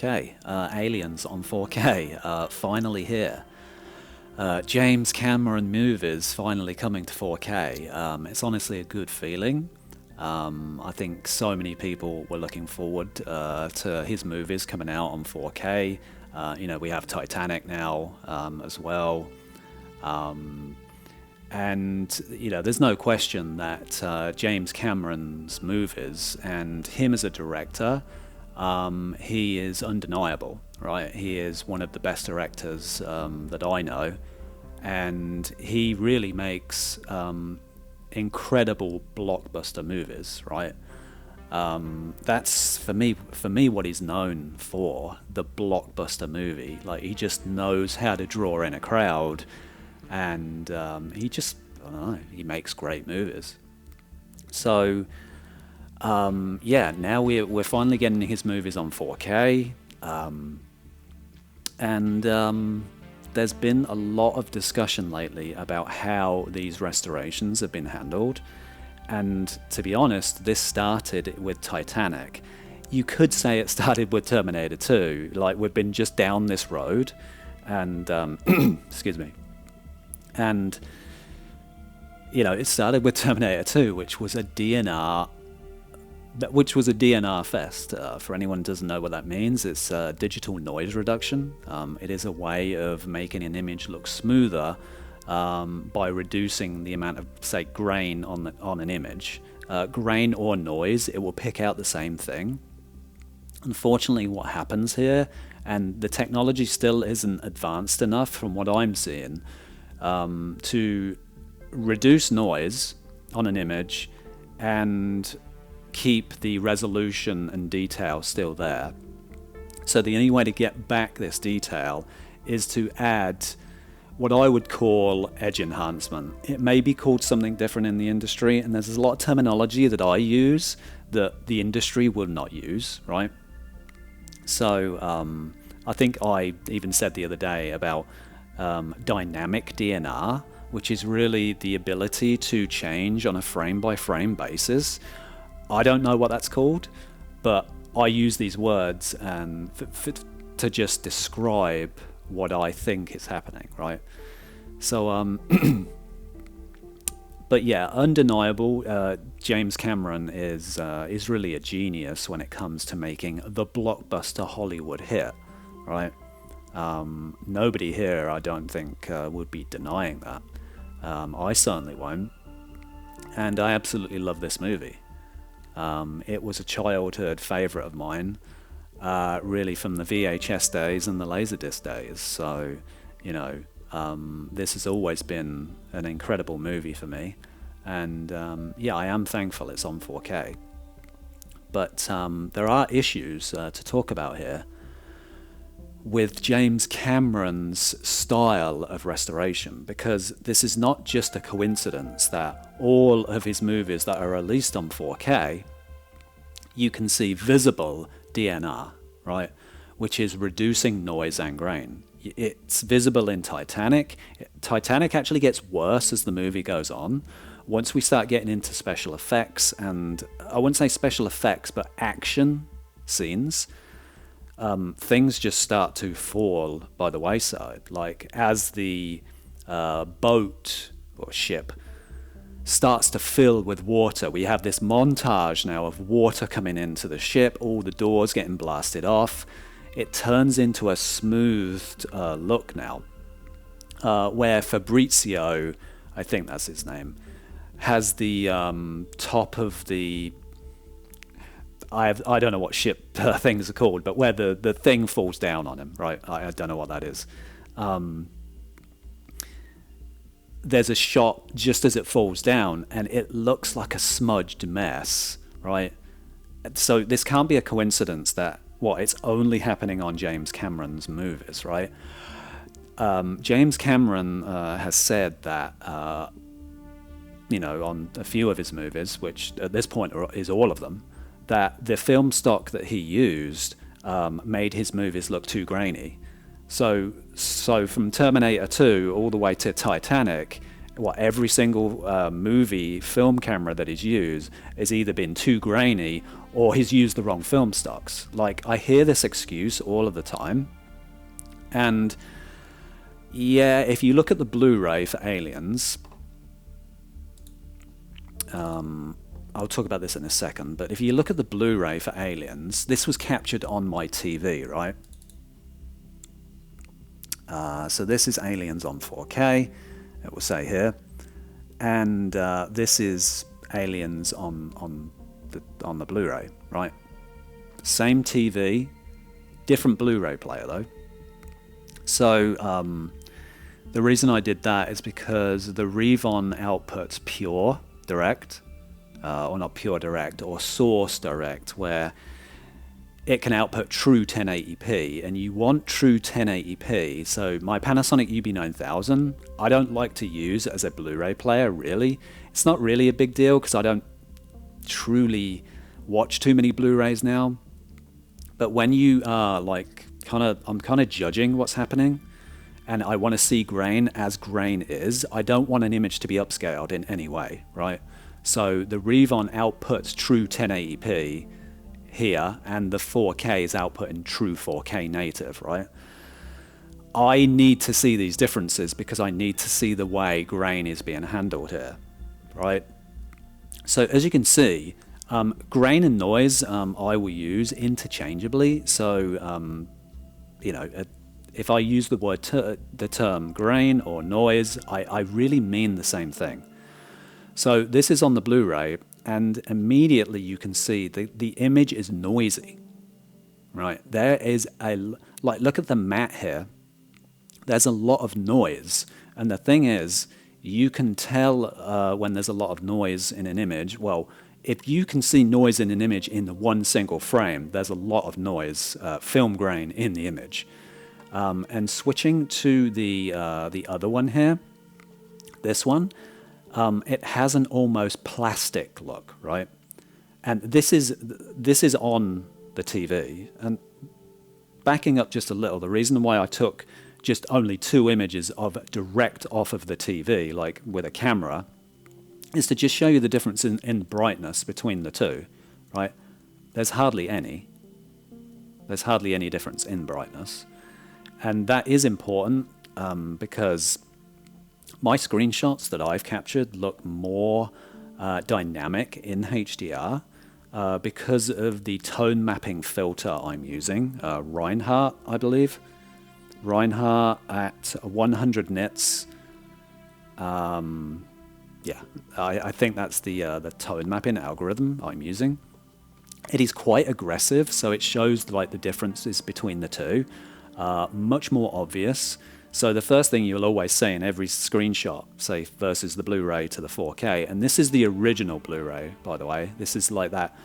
4K. Aliens on 4K, finally here. James Cameron movies finally coming to 4K. It's honestly a good feeling. I think so many people were looking forward to his movies coming out on 4K. We have Titanic now as well. And there's no question that James Cameron's movies and him as a director, he is undeniable, right? He is one of the best directors that I know, and he really makes incredible blockbuster movies, right? That's for me what he's known for, the blockbuster movie. Like, he just knows how to draw in a crowd, and he makes great movies. So now we're finally getting his movies on 4K, and there's been a lot of discussion lately about how these restorations have been handled. And to be honest, this started with Titanic. You could say it started with Terminator 2. Like, we've been just down this road, and excuse me. And it started with Terminator 2, which was a DNR fest. For anyone who doesn't know what that means, it's digital noise reduction. It is a way of making an image look smoother by reducing the amount of, say, grain on an image. Grain or noise, it will pick out the same thing. Unfortunately, what happens here, and the technology still isn't advanced enough from what I'm seeing, to reduce noise on an image and keep the resolution and detail still there. So the only way to get back this detail is to add what I would call edge enhancement. It may be called something different in the industry, and there's a lot of terminology that I use that the industry will not use, right? So I think I even said the other day about dynamic DNR, which is really the ability to change on a frame-by-frame basis. I don't know what that's called, but I use these words and to just describe what I think is happening, right? So, but yeah, undeniable. James Cameron is really a genius when it comes to making the blockbuster Hollywood hit, right? Nobody here, I don't think, would be denying that. I certainly won't. And I absolutely love this movie. It was a childhood favorite of mine, really from the VHS days and the Laserdisc days. So, this has always been an incredible movie for me. And I am thankful it's on 4K. But there are issues to talk about here with James Cameron's style of restoration, because this is not just a coincidence that all of his movies that are released on 4K, you can see visible DNR, right, which is reducing noise and grain. It's visible in Titanic. Titanic actually gets worse as the movie goes on. Once we start getting into special effects, and I wouldn't say special effects, but action scenes, things just start to fall by the wayside. Like, as the boat or ship starts to fill with water, we have this montage now of water coming into the ship, all the doors getting blasted off. It turns into a smoothed look now, where Fabrizio, I think that's his name, has the top of the, I don't know what ship things are called, but where the thing falls down on him, right? I don't know what that is. There's a shot just as it falls down, and it looks like a smudged mess, right? So this can't be a coincidence that, it's only happening on James Cameron's movies, right? James Cameron has said that, on a few of his movies, which at this point is all of them, that the film stock that he used made his movies look too grainy. So from Terminator 2 all the way to Titanic, every single movie film camera that he's used has either been too grainy or he's used the wrong film stocks. Like, I hear this excuse all of the time. And yeah, if you look at the Blu-ray for Aliens, I'll talk about this in a second, but if you look at the Blu-ray for Aliens, this was captured on my TV, right? So this is Aliens on 4K, it will say here, and this is Aliens on the Blu-ray, right? Same TV, different Blu-ray player though. So the reason I did that is because the Revon outputs pure direct, or not pure direct, or source direct, where it can output true 1080p, and you want true 1080p. So my Panasonic UB9000, I don't like to use as a Blu-ray player, really. It's not really a big deal because I don't truly watch too many Blu-rays now. But when you are like I'm kind of judging what's happening, and I want to see grain as grain is. I don't want an image to be upscaled in any way, right? So the Revon outputs true 1080p here, and the 4K is outputting true 4K native, right? I need to see these differences because I need to see the way grain is being handled here, right? So as you can see, grain and noise I will use interchangeably. So you know, if I use the word the term grain or noise, I really mean the same thing. So this is on the Blu-ray, and immediately you can see the image is noisy, right? There is look at the matte here. There's a lot of noise, and the thing is, you can tell when there's a lot of noise in an image. Well, if you can see noise in an image in the one single frame, there's a lot of noise, film grain in the image. And switching to the other one here, this one, it has an almost plastic look, right? And this is on the TV. And backing up just a little, the reason why I took just only 2 images of direct off of the TV, like with a camera, is to just show you the difference in brightness between the two, right? There's hardly any. There's hardly any difference in brightness. And that is important because my screenshots that I've captured look more dynamic in HDR because of the tone mapping filter I'm using, Reinhardt, I believe. Reinhardt at 100 nits. Yeah, I think that's the tone mapping algorithm I'm using. It is quite aggressive, so it shows like the differences between the two. Much more obvious. So the first thing you'll always say in every screenshot, say versus the Blu-ray to the 4K, and this is the original Blu-ray, by the way. This is like that,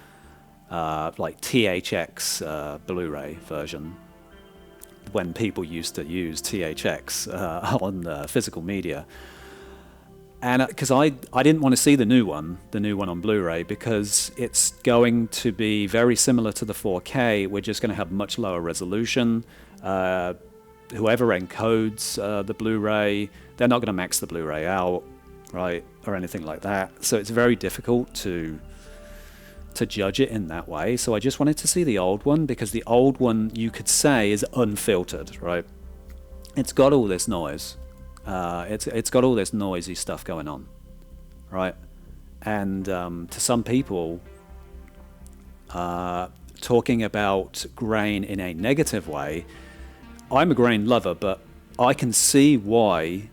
like THX Blu-ray version, when people used to use THX on physical media. And because I didn't want to see the new one on Blu-ray, because it's going to be very similar to the 4K. We're just going to have much lower resolution. Whoever encodes the Blu-ray, they're not going to max the Blu-ray out, right, or anything like that. So it's very difficult to judge it in that way. So I just wanted to see the old one, because the old one, you could say, is unfiltered, right? It's got all this noise. It's got all this noisy stuff going on, right? And to some people, talking about grain in a negative way, I'm a grain lover, but I can see why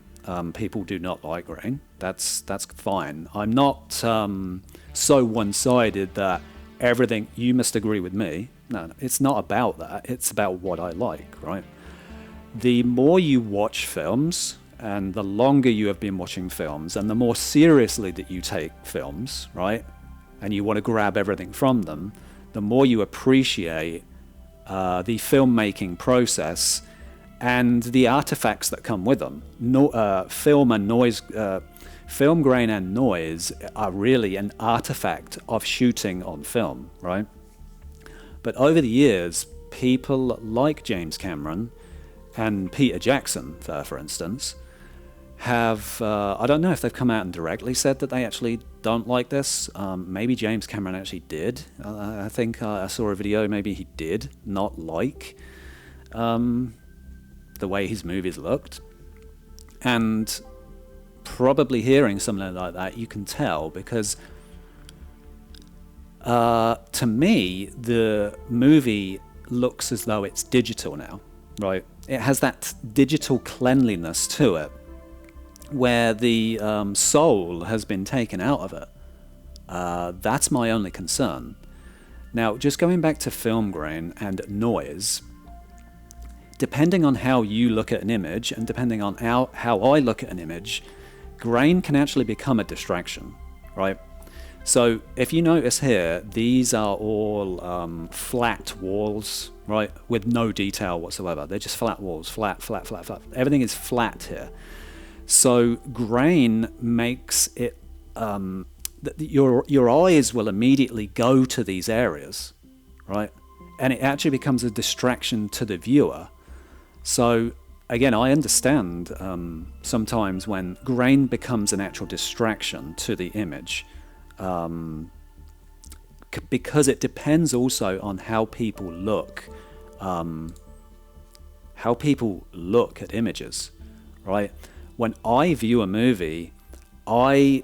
people do not like grain. That's fine. I'm not so one-sided that everything, you must agree with me. No, it's not about that. It's about what I like, right? The more you watch films, and the longer you have been watching films, and the more seriously that you take films, right, and you want to grab everything from them, the more you appreciate the filmmaking process and the artifacts that come with them. Film and noise, film grain and noise are really an artifact of shooting on film, right? But over the years, people like James Cameron and Peter Jackson, for instance, have, I don't know if they've come out and directly said that they actually don't like this. Maybe James Cameron actually did. I think I saw a video, maybe he did not like the way his movies looked. And probably hearing something like that, you can tell, because to me, the movie looks as though it's digital now, right? It has that digital cleanliness to it, where the soul has been taken out of it. That's my only concern. Now, just going back to film grain and noise, depending on how you look at an image and depending on how I look at an image, grain can actually become a distraction, right? So if you notice here, these are all flat walls, right, with no detail whatsoever. They're just flat walls, flat. Everything is flat here. So grain makes it, your eyes will immediately go to these areas, right? And it actually becomes a distraction to the viewer. So again, I understand sometimes when grain becomes an actual distraction to the image, because it depends also on how people look at images, right? When I view a movie, I'm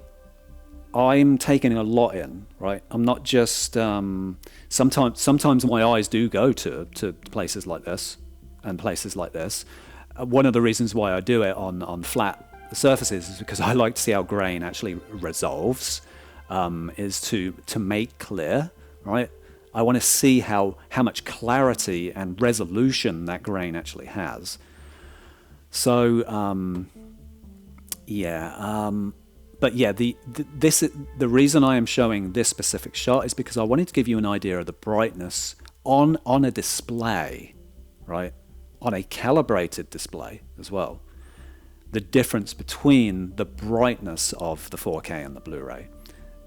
taking a lot in, right? I'm not just sometimes my eyes do go to places like this and places like this. One of the reasons why I do it on flat surfaces is because I like to see how grain actually resolves, is to make clear, right? I want to see how much clarity and resolution that grain actually has. So but yeah, the reason I am showing this specific shot is because I wanted to give you an idea of the brightness on a display, right? On a calibrated display as well. The difference between the brightness of the 4K and the Blu-ray.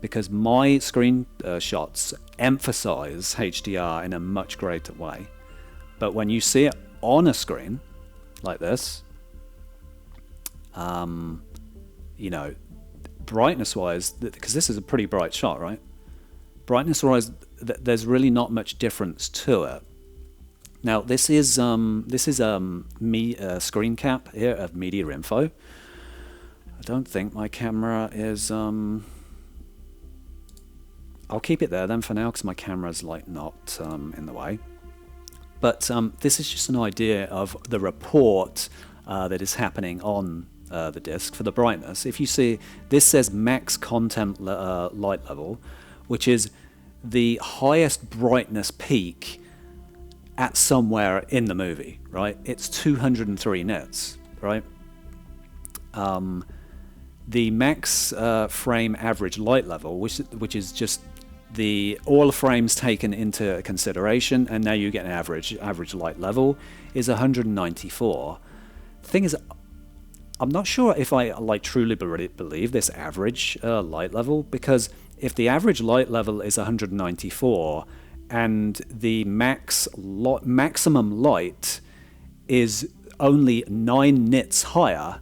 Because my screen shots emphasize HDR in a much greater way. But when you see it on a screen like this, you know, brightness-wise, because this is a pretty bright shot, right? Brightness-wise, there's really not much difference to it. Now, this is screen cap here of media info. I don't think my camera is. I'll keep it there then for now because my camera's like not in the way. But this is just an idea of the report that is happening on the disc for the brightness. If you see, this says max content light level, which is the highest brightness peak at somewhere in the movie, right? It's 203 nits, right? The max frame average light level, which is just all the frames taken into consideration, and now you get an average light level, is 194. The thing is, I'm not sure if I truly believe this average light level, because if the average light level is 194 and the maximum light is only 9 nits higher,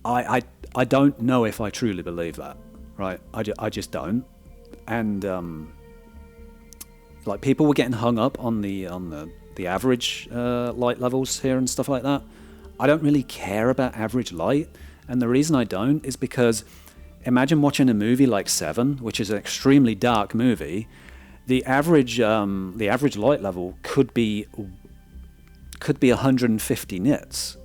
I don't know if I truly believe that, right? I just don't. And like people were getting hung up on the average light levels here and stuff like that. I don't really care about average light, and the reason I don't is because imagine watching a movie like Seven, which is an extremely dark movie. The average light level could be 150 nits.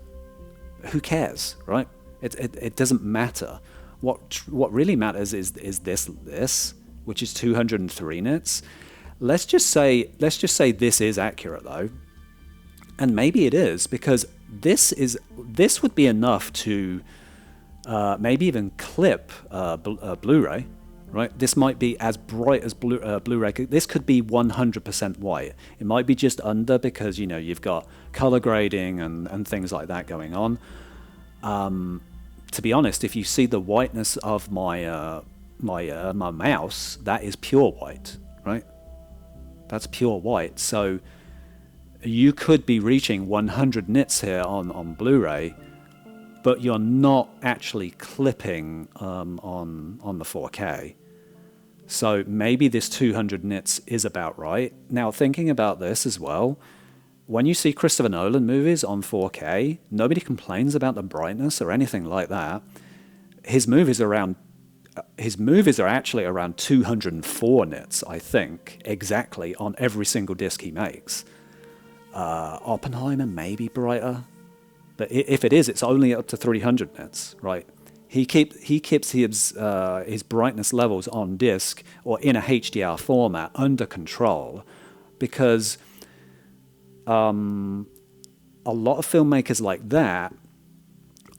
Who cares, right? It doesn't matter. What really matters is this, which is 203 nits. Let's just say this is accurate though, and maybe it is, because this would be enough to maybe even clip Blu-ray, right? This might be as bright as Blu-ray. This could be 100% white. It might be just under because you've got color grading and things like that going on. To be honest, if you see the whiteness of my mouse, that is pure white, right? That's pure white. So you could be reaching 100 nits here on Blu-ray but you're not actually clipping on the 4K. So maybe this 200 nits is about right. Now, thinking about this as well, when you see Christopher Nolan movies on 4K, nobody complains about the brightness or anything like that. His movies are actually around 204 nits, I think, exactly on every single disc he makes. Oppenheimer may be brighter, but if it is, it's only up to 300 nits, right? He keeps his brightness levels on disc or in a HDR format under control, because a lot of filmmakers like that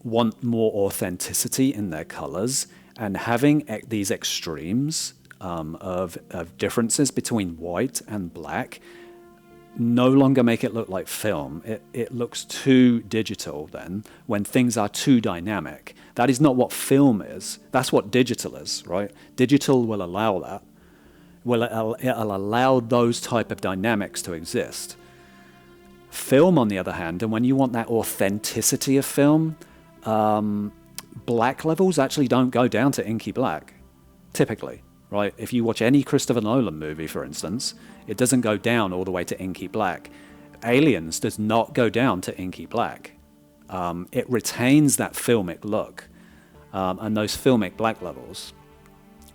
want more authenticity in their colors, and having these extremes of differences between white and black no longer make it look like film. It looks too digital then when things are too dynamic. That is not what film is. That's what digital is, right? Digital will allow that. It'll allow those type of dynamics to exist. Film, on the other hand, and when you want that authenticity of film, black levels actually don't go down to inky black, typically, right? If you watch any Christopher Nolan movie, for instance, it doesn't go down all the way to inky black. Aliens does not go down to inky black. It retains that filmic look and those filmic black levels.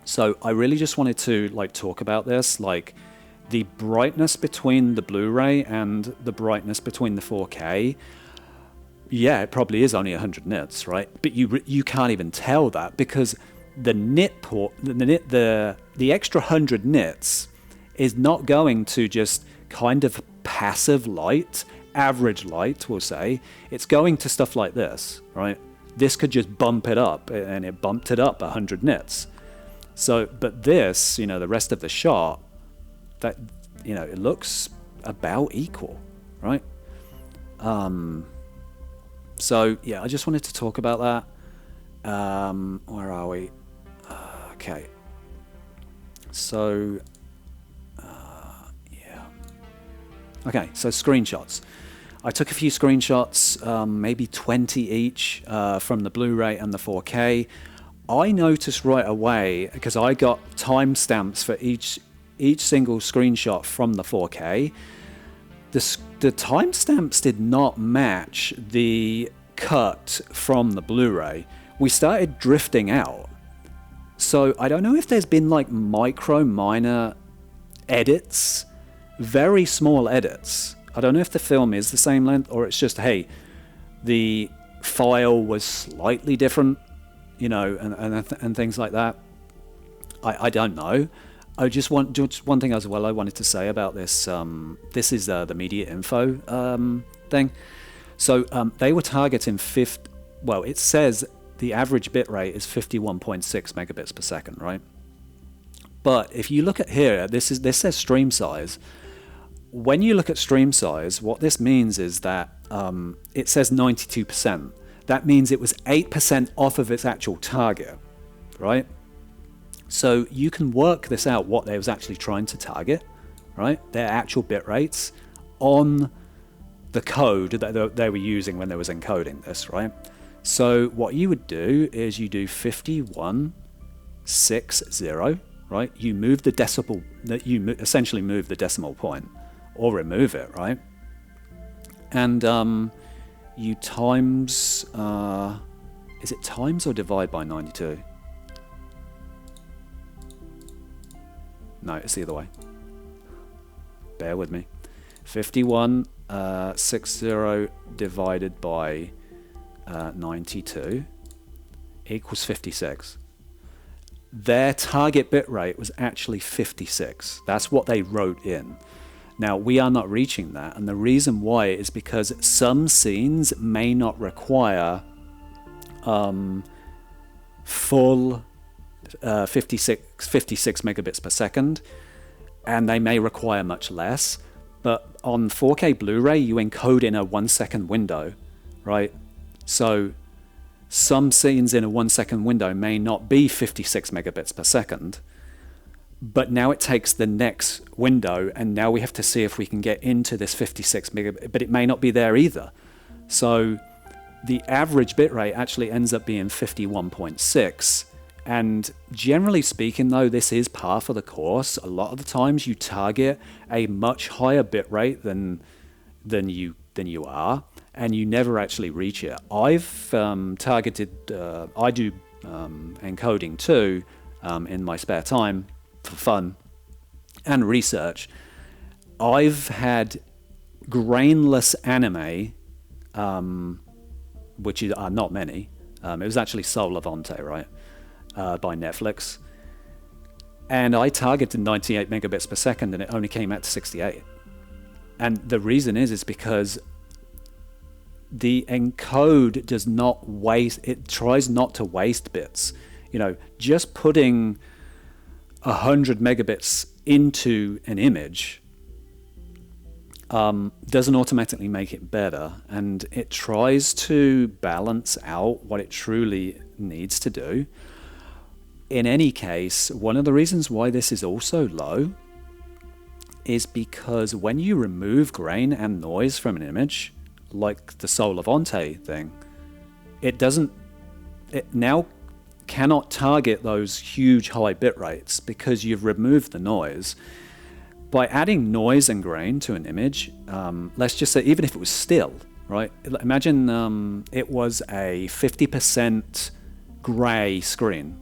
So I really just wanted to talk about this, the brightness between the Blu-ray and the brightness between the 4K. Yeah, it probably is only 100 nits, right? But you can't even tell that, because the extra 100 nits is not going to just kind of passive light, average light, we'll say. It's going to stuff like this, right? This could just bump it up, and it bumped it up 100 nits. So, but this, the rest of the shot, that, it looks about equal, right? So, yeah, I just wanted to talk about that. Where are we? Okay. So, yeah. Okay, so screenshots. I took a few screenshots, maybe 20 each, from the Blu-ray and the 4K. I noticed right away, because I got timestamps for each single screenshot from the 4K, the timestamps did not match the cut from the Blu-ray. We started drifting out. So I don't know if there's been minor edits, very small edits. I don't know if the film is the same length, or it's just, hey, the file was slightly different, and things like that. I don't know. Just one thing as well I wanted to say about this. This is the media info thing. So they were targeting it says the average bitrate is 51.6 megabits per second, right? But if you look at here, this says stream size. When you look at stream size, what this means is that it says 92%. That means it was 8% off of its actual target, right? So you can work this out, what they was actually trying to target, right? Their actual bit rates on the code that they were using when they was encoding this, right? So what you would do is you do 5160, right? You move the decimal, essentially move the decimal point, or remove it, right? And you times, is it times or divide by 92? No, it's the other way. Bear with me. 5160 divided by 92 equals 56. Their target bit rate was actually 56. That's what they wrote in. Now, we are not reaching that, and the reason why is because some scenes may not require full 56 megabits per second, and they may require much less. But on 4K Blu-ray, you encode in a 1 second window, right? So some scenes in a 1 second window may not be 56 megabits per second, but now it takes the next window, and now we have to see if we can get into this 56 megabit, but it may not be there either. So the average bitrate actually ends up being 51.6. And generally speaking, though, this is par for the course. A lot of the times you target a much higher bitrate than you are, and you never actually reach it. I've targeted, I do encoding too in my spare time for fun and research. I've had grainless anime, which are not many. It was actually Soul Levante, right, by Netflix. And I targeted 98 megabits per second, and it only came out to 68. And the reason is because the encode does not waste, it tries not to waste bits. You know, just putting 100 megabits into an image doesn't automatically make it better, and it tries to balance out what it truly needs to do. In any case, one of the reasons why this is also low is because when you remove grain and noise from an image, like the Soul Levante thing, it now cannot target those huge high bit rates because you've removed the noise. By adding noise and grain to an image, let's just say even if it was still, right? Imagine it was a 50% gray screen,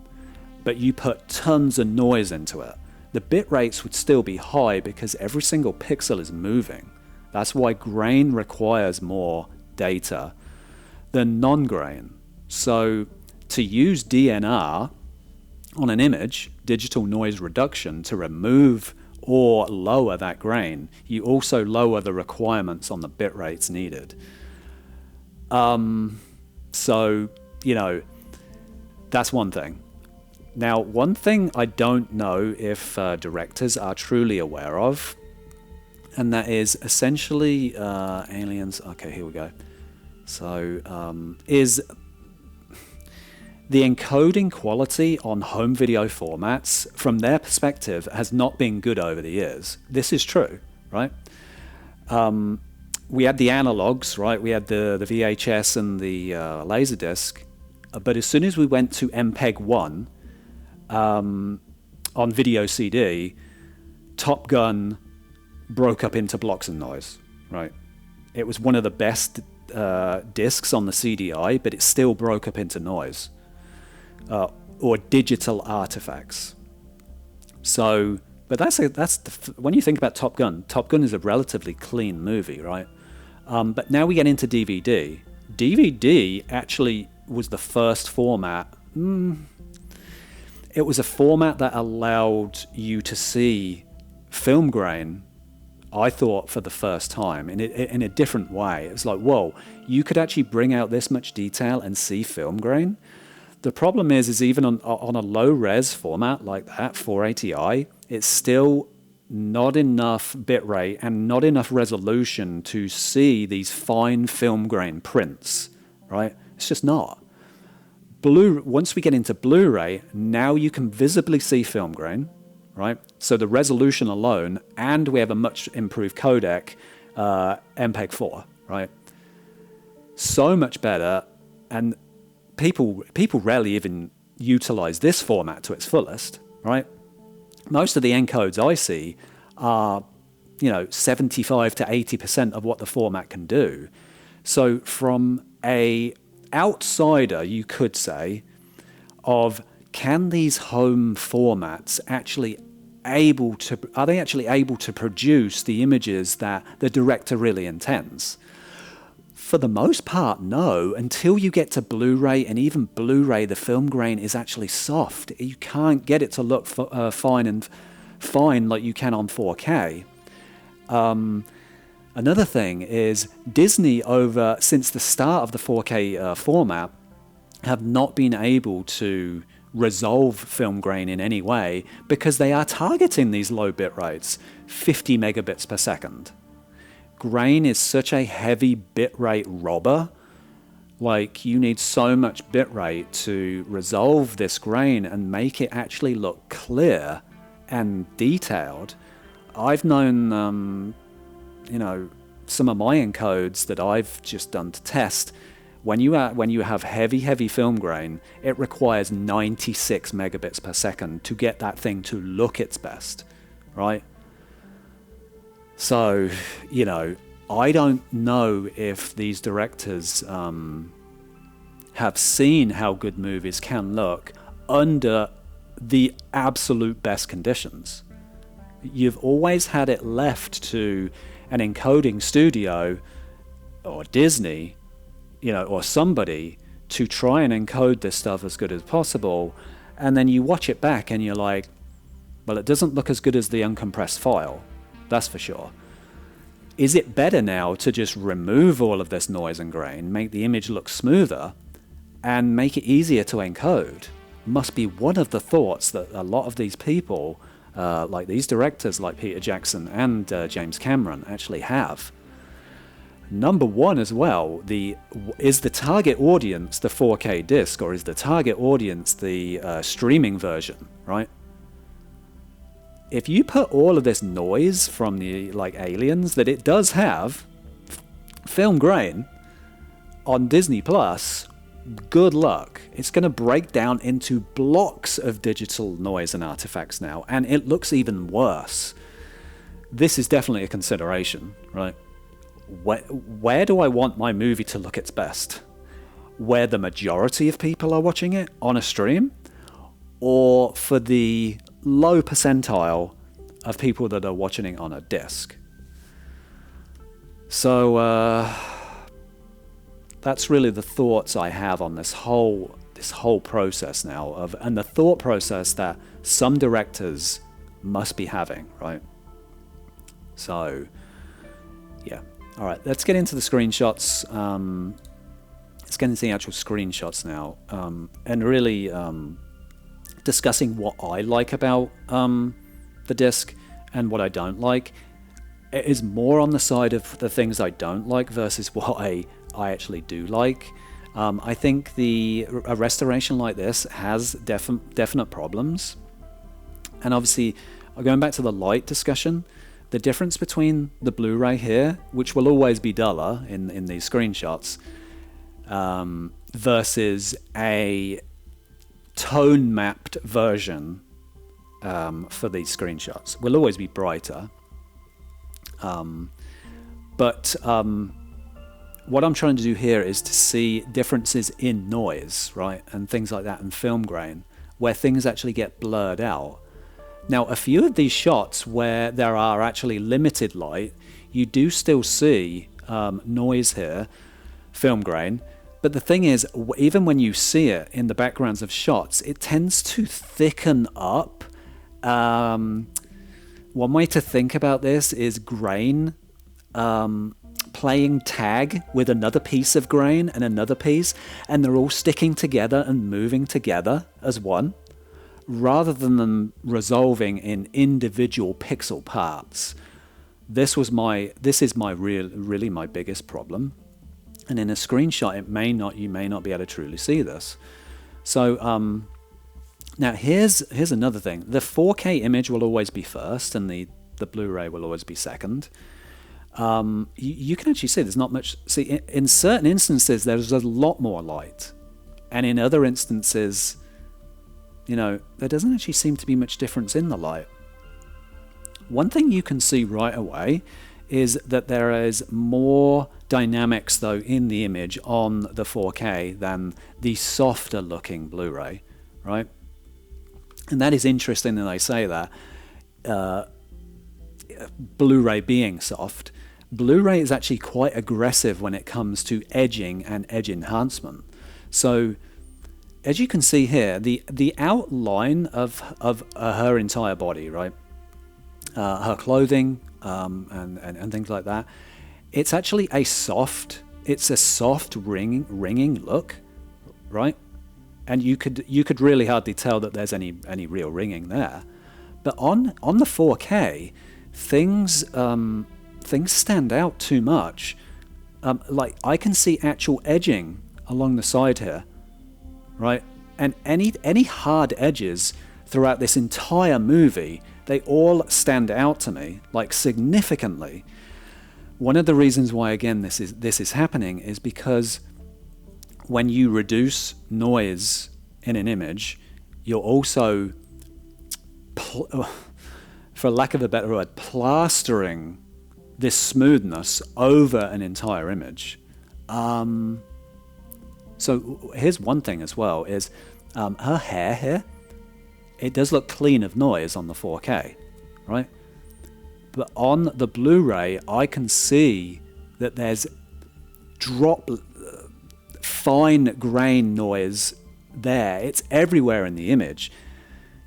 but you put tons of noise into it. The bit rates would still be high because every single pixel is moving. That's why grain requires more data than non-grain. So to use DNR on an image, digital noise reduction, to remove or lower that grain, you also lower the requirements on the bit rates needed. So, you know, that's one thing. Now, one thing I don't know if directors are truly aware of, and that is essentially aliens. Okay, here we go. So, is the encoding quality on home video formats, from their perspective, has not been good over the years. This is true, right? We had the analogs, right? We had the VHS and the Laserdisc. But as soon as we went to MPEG-1 on video CD, Top Gun broke up into blocks and noise, right? It was one of the best discs on the CDI, but it still broke up into noise. Or digital artifacts. So, but when you think about Top Gun is a relatively clean movie, right? But now we get into DVD. DVD actually was the first format. It was a format that allowed you to see film grain, I thought, for the first time in a different way. It was like, whoa, you could actually bring out this much detail and see film grain. The problem is even on a low-res format like that, 480i, it's still not enough bitrate and not enough resolution to see these fine film grain prints, right? It's just not. Once we get into Blu-ray, now you can visibly see film grain, right? So the resolution alone, and we have a much improved codec, MPEG-4, right? So much better, and people rarely even utilize this format to its fullest, right? Most of the encodes I see are, 75 to 80% of what the format can do. So from a outsider, you could say, of can these home formats are they actually able to produce the images that the director really intends? For the most part, no, until you get to Blu-ray, and even Blu-ray, the film grain is actually soft. You can't get it to look fine like you can on 4K. Another thing is Disney, since the start of the 4K format, have not been able to resolve film grain in any way because they are targeting these low bit rates, 50 megabits per second. Grain is such a heavy bitrate robber. Like, you need so much bitrate to resolve this grain and make it actually look clear and detailed. I've known, some of my encodes that I've just done to test When you have heavy film grain, it requires 96 megabits per second to get that thing to look its best, right? So, you know, I don't know if these directors have seen how good movies can look under the absolute best conditions. You've always had it left to an encoding studio or Disney, you know, or somebody to try and encode this stuff as good as possible, and then you watch it back and you're like, well, it doesn't look as good as the uncompressed file, that's for sure. Is it better now to just remove all of this noise and grain, make the image look smoother, and make it easier to encode? Must be one of the thoughts that a lot of these people, like these directors like Peter Jackson and James Cameron, actually have. Number one as well, is the target audience the 4K disc, or is the target audience the streaming version, right? If you put all of this noise from the like Aliens that it does have, film grain, on Disney Plus, good luck. It's going to break down into blocks of digital noise and artifacts now, and it looks even worse. This is definitely a consideration, right? Where do I want my movie to look its best? Where the majority of people are watching it on a stream, or for the low percentile of people that are watching it on a disc? So that's really the thoughts I have on this whole process now, and the thought process that some directors must be having, right? So yeah. All right, let's get into the screenshots. Let's get into the actual screenshots now, and really discussing what I like about the disc and what I don't like. It is more on the side of the things I don't like versus what I actually do like. I think a restoration like this has definite problems, and obviously, going back to the light discussion, the difference between the Blu-ray here, which will always be duller in these screenshots, versus a tone-mapped version for these screenshots, will always be brighter. But what I'm trying to do here is to see differences in noise, right, and things like that, and film grain, where things actually get blurred out. Now, a few of these shots where there are actually limited light, you do still see noise here, film grain, but the thing is, even when you see it in the backgrounds of shots, it tends to thicken up. One way to think about this is grain playing tag with another piece of grain and another piece, and they're all sticking together and moving together as one, rather than them resolving in individual pixel parts. This is really my biggest problem. And in a screenshot, you may not be able to truly see this. So now here's another thing. The 4K image will always be first, and the Blu-ray will always be second. You can actually see there's not much. See, in certain instances, there's a lot more light, and in other instances, you know, there doesn't actually seem to be much difference in the light. One thing you can see right away is that there is more dynamics, though, in the image on the 4K than the softer looking Blu-ray, right? And that is interesting that I say that. Blu-ray being soft, Blu-ray is actually quite aggressive when it comes to edging and edge enhancement. So, as you can see here, the outline of her entire body, right, her clothing and things like that, it's actually a soft ringing look, right? And you could really hardly tell that there's any real ringing there. But on the 4K, things stand out too much. Like I can see actual edging along the side here, right? And any hard edges throughout this entire movie, they all stand out to me, like significantly. One of the reasons why, again, this is happening is because when you reduce noise in an image, you're also, for lack of a better word, plastering this smoothness over an entire image. So here's one thing as well, is her hair here, it does look clean of noise on the 4K, right? But on the Blu-ray, I can see that there's fine grain noise there. It's everywhere in the image.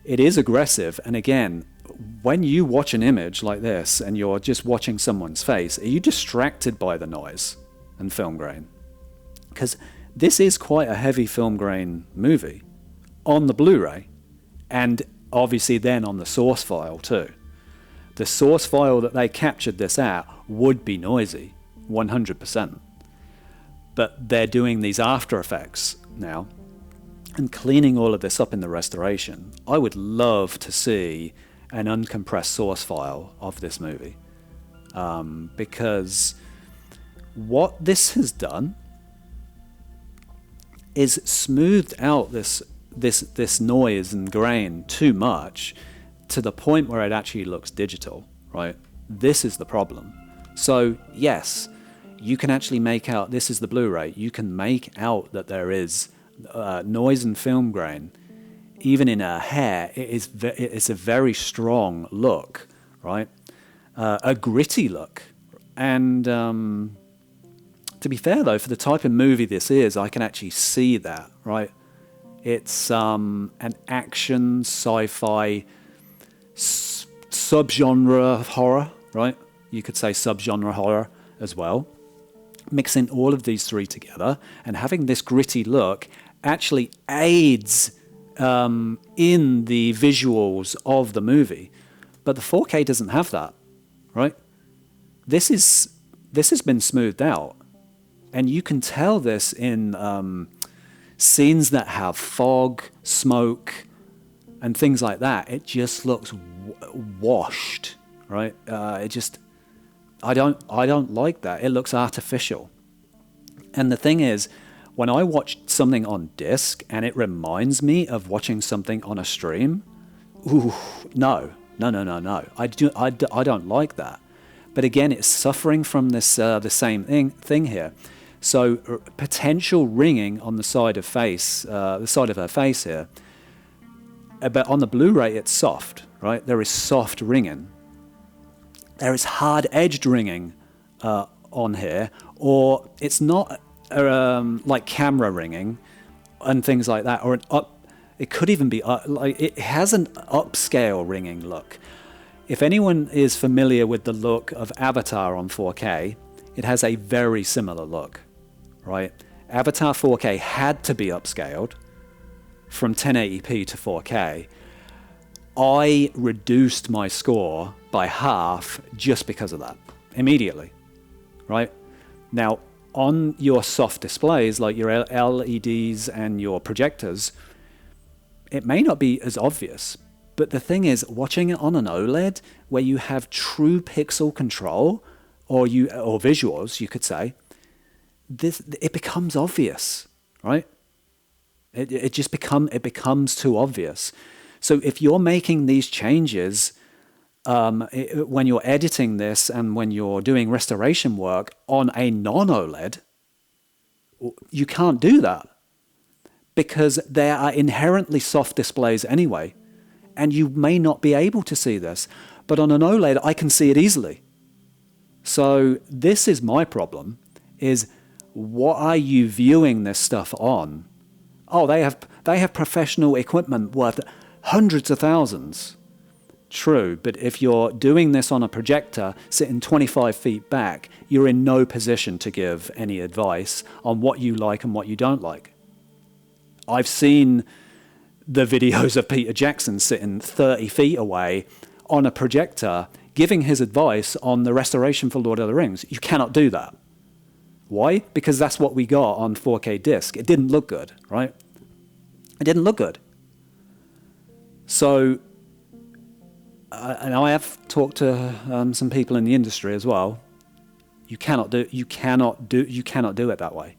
It is aggressive. And again, when you watch an image like this and you're just watching someone's face, are you distracted by the noise and film grain? Because this is quite a heavy film grain movie on the Blu-ray, and obviously then on the source file too. The source file that they captured this at would be noisy, 100%. But they're doing these After Effects now and cleaning all of this up in the restoration. I would love to see an uncompressed source file of this movie, because what this has done is smoothed out this noise and grain too much, to the point where it actually looks digital, right? This is the problem. So yes, you can actually make out, this is the Blu-ray, you can make out that there is noise and film grain. Even in her hair, it's a very strong look, right? A gritty look. And to be fair though, for the type of movie this is, I can actually see that, right? It's an action, sci-fi, subgenre horror, right? You could say subgenre horror as well. Mixing all of these three together and having this gritty look actually aids in the visuals of the movie. But the 4K doesn't have that, right? This has been smoothed out. And you can tell this in scenes that have fog, smoke, and things like that. It just looks washed, right? I don't like that. It looks artificial. And the thing is, when I watch something on disc and it reminds me of watching something on a stream, no. I don't like that. But again, it's suffering from this the same thing here. So potential ringing on the side of her face here. But on the Blu-ray, it's soft, right? There is soft ringing. There is hard-edged ringing on here, or it's not like camera ringing and things like that, or it could even be like it has an upscale ringing look. If anyone is familiar with the look of Avatar on 4K, it has a very similar look, right? Avatar 4K had to be upscaled from 1080p to 4K. I reduced my score by half just because of that, immediately, right? Now, on your soft displays, like your LEDs and your projectors, it may not be as obvious, but the thing is, watching it on an OLED, where you have true pixel control, or visuals, you could say, it becomes obvious, right? It becomes too obvious. So if you're making these changes when you're editing this and when you're doing restoration work on a non-OLED, you can't do that, because they are inherently soft displays anyway, and you may not be able to see this. But on an OLED, I can see it easily. So this is my problem, is what are you viewing this stuff on? Oh, they have professional equipment worth hundreds of thousands. True, but if you're doing this on a projector sitting 25 feet back, you're in no position to give any advice on what you like and what you don't like. I've seen the videos of Peter Jackson sitting 30 feet away on a projector giving his advice on the restoration for Lord of the Rings. You cannot do that. Why? Because that's what we got on 4K disc. It didn't look good, right? It didn't look good. So, and I have talked to some people in the industry as well. You cannot do it that way.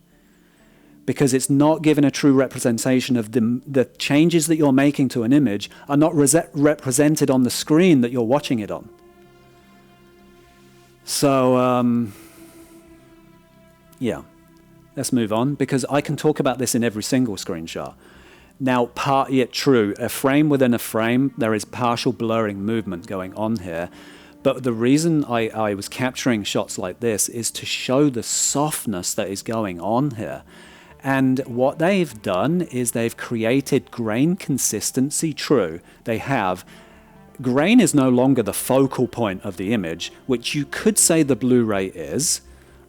because it's not giving a true representation of the changes that you're making to an image are not represented on the screen that you're watching it on. So, yeah, let's move on, because I can talk about this in every single screenshot. Now, true, a frame within a frame, there is partial blurring movement going on here. But the reason I was capturing shots like this is to show the softness that is going on here. And what they've done is they've created grain consistency. True, they have. Grain is no longer the focal point of the image, which you could say the Blu-ray is,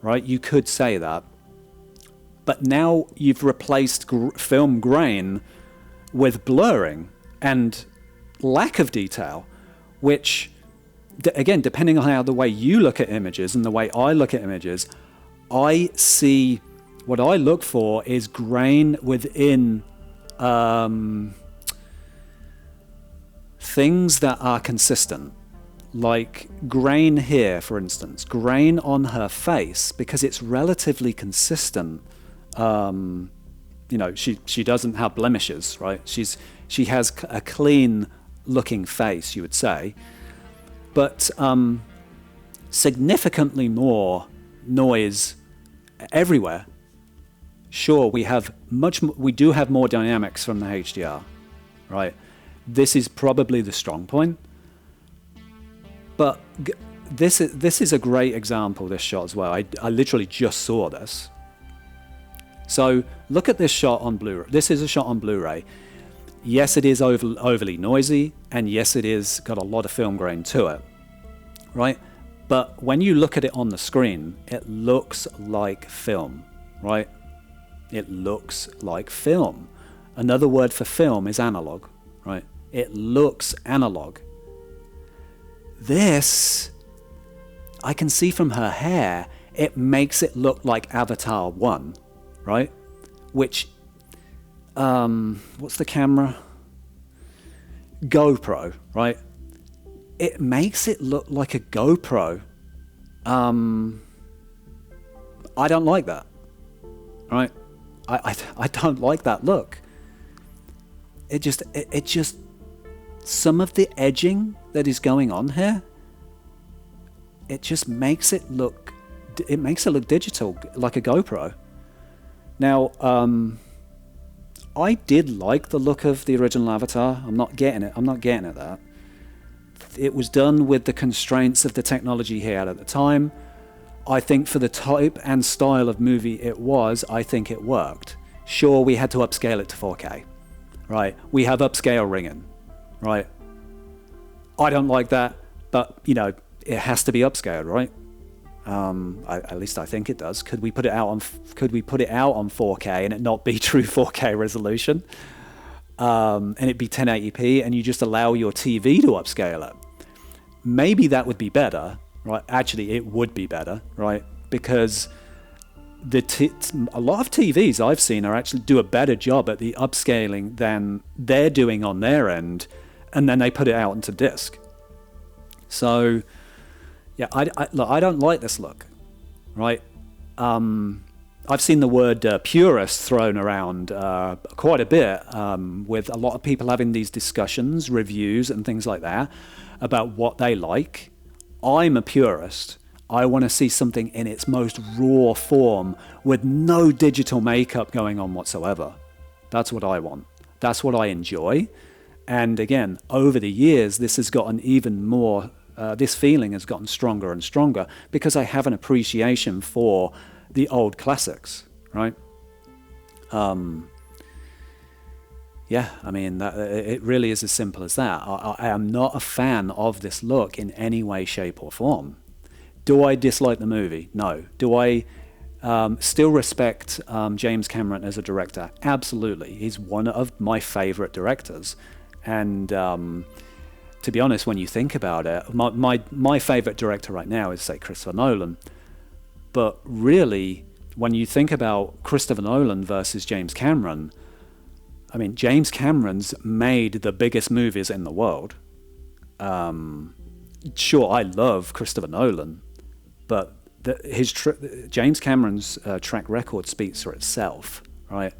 right? You could say that. But now you've replaced film grain with blurring and lack of detail, which, again, depending on how the way you look at images and the way I look at images, I see what I look for is grain within things that are consistent. Like grain here, for instance, grain on her face, because it's relatively consistent. You know, she doesn't have blemishes, right? She has a clean looking face, you would say, but significantly more noise everywhere. Sure, we do have more dynamics from the HDR, right? This is probably the strong point, but this is a great example, this shot as well. I literally just saw this. So look at this shot on Blu-ray. This is a shot on Blu-ray. Yes, it is overly noisy, and yes, it is got a lot of film grain to it, right? But when you look at it on the screen, it looks like film, right? It looks like film. Another word for film is analog, right? It looks analog. This, I can see from her hair, it makes it look like Avatar 1, right? Which, what's the camera? GoPro, right? It makes it look like a GoPro. I don't like that, right? I don't like that look. It just some of the edging that is going on here, it just makes it look digital, like a GoPro. Now, I did like the look of the original Avatar. I'm not getting at that. It was done with the constraints of the technology he had at the time. I think for the type and style of movie it was, I think it worked. Sure, we had to upscale it to 4K, right? We have upscale ringing, right? I don't like that, but, you know, it has to be upscaled, right? At least I think it does. Could we put it out on 4K and it not be true 4K resolution, and it be 1080p, and you just allow your TV to upscale it? Maybe that would be better, right? Actually, it would be better, right? Because a lot of TVs I've seen are actually do a better job at the upscaling than they're doing on their end, and then they put it out into disc. So, yeah, I don't like this look, right? I've seen the word purist thrown around quite a bit, with a lot of people having these discussions, reviews, and things like that about what they like. I'm a purist. I want to see something in its most raw form with no digital makeup going on whatsoever. That's what I want. That's what I enjoy. And again, over the years, this has gotten even more, this feeling has gotten stronger and stronger because I have an appreciation for the old classics, right? Yeah, I mean, it really is as simple as that. I am not a fan of this look in any way, shape, or form. Do I dislike the movie? No. Do I still respect James Cameron as a director? Absolutely. He's one of my favorite directors. And to be honest, when you think about it, my favorite director right now is, say, Christopher Nolan. But really, when you think about Christopher Nolan versus James Cameron, I mean, James Cameron's made the biggest movies in the world. Sure, I love Christopher Nolan, but James Cameron's track record speaks for itself, right?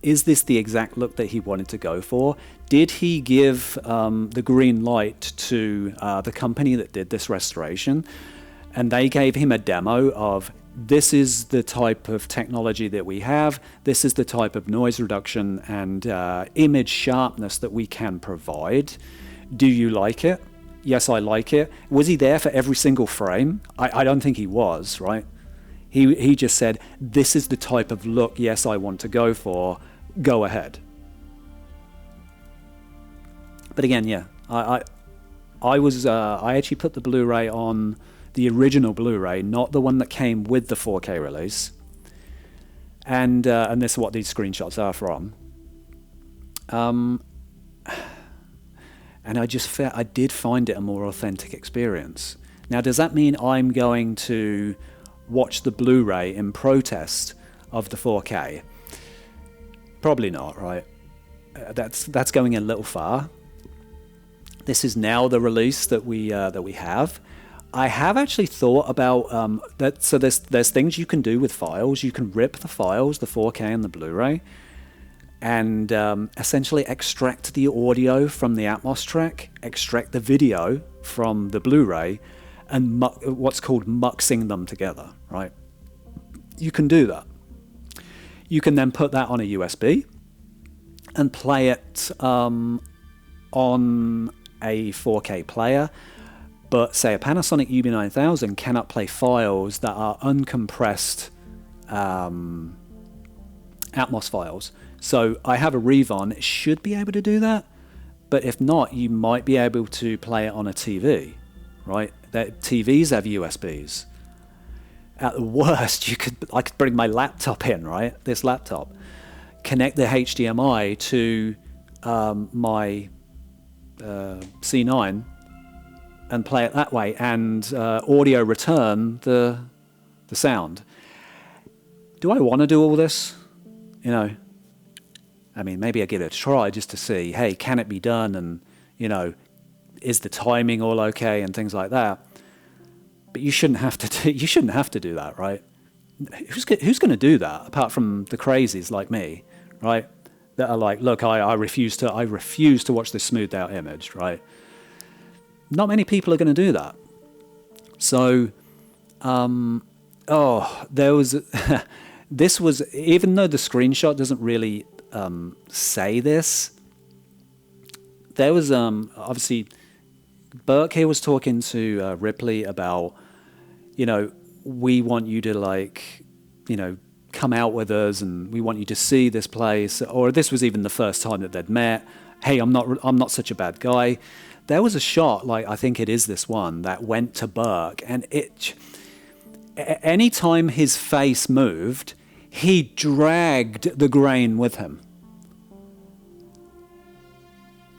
Is this the exact look that he wanted to go for? Did he give the green light to the company that did this restoration, and they gave him a demo of, this is the type of technology that we have, this is the type of noise reduction and image sharpness that we can provide. Do you like it? Yes, I like it. Was he there for every single frame? I don't think he was, right? He just said, this is the type of look, yes, I want to go for. Go ahead. But again, yeah, I actually put the Blu-ray on the original Blu-ray, not the one that came with the 4K release. And this is what these screenshots are from. And I did find it a more authentic experience. Now, does that mean I'm going to watch the Blu-ray in protest of the 4K? Probably not, right? That's going a little far. This is now the release that we have. I have actually thought about that. So there's things you can do with files. You can rip the files, the 4K and the Blu-ray, and essentially extract the audio from the Atmos track, extract the video from the Blu-ray, and what's called muxing them together, right? You can do that. You can then put that on a USB and play it on a 4K player. But say a Panasonic UB9000 cannot play files that are uncompressed Atmos files. So I have a Revon, it should be able to do that. But if not, you might be able to play it on a TV, right? TVs have USBs. At the worst, I could bring my laptop in, right? This laptop, connect the HDMI to my C9 and play it that way, and audio return the sound. Do I want to do all this? You know, I mean, maybe I give it a try just to see, hey, can it be done? And, you know, is the timing all okay and things like that? But you shouldn't have to do that, right? Who's going to do that apart from the crazies like me, right? That are like, look, I refuse to watch this smoothed out image, right? Not many people are going to do that. So, there was this was, even though the screenshot doesn't really say this, there was obviously Burke here was talking to Ripley about, you know, we want you to, like, you know, come out with us and we want you to see this place. Or this was even the first time that they'd met. Hey, I'm not such a bad guy. There was a shot, like I think it is this one, that went to Burke, and anytime his face moved, he dragged the grain with him.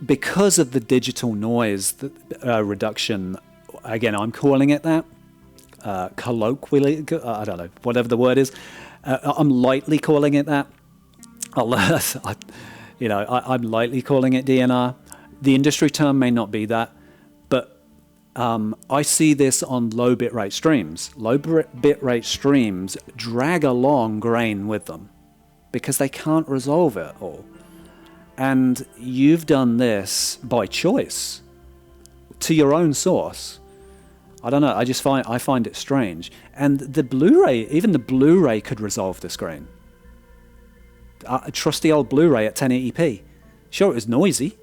Because of the digital noise reduction, again, I'm calling it that, colloquially, I don't know, whatever the word is, I'm lightly calling it that. I'm lightly calling it DNR. The industry term may not be that, but I see this on low bitrate streams. Low bitrate streams drag along grain with them because they can't resolve it all. And you've done this by choice to your own source. I don't know. I find it strange. And the Blu-ray, even the Blu-ray could resolve this grain. A trusty old Blu-ray at 1080p. Sure, it was noisy,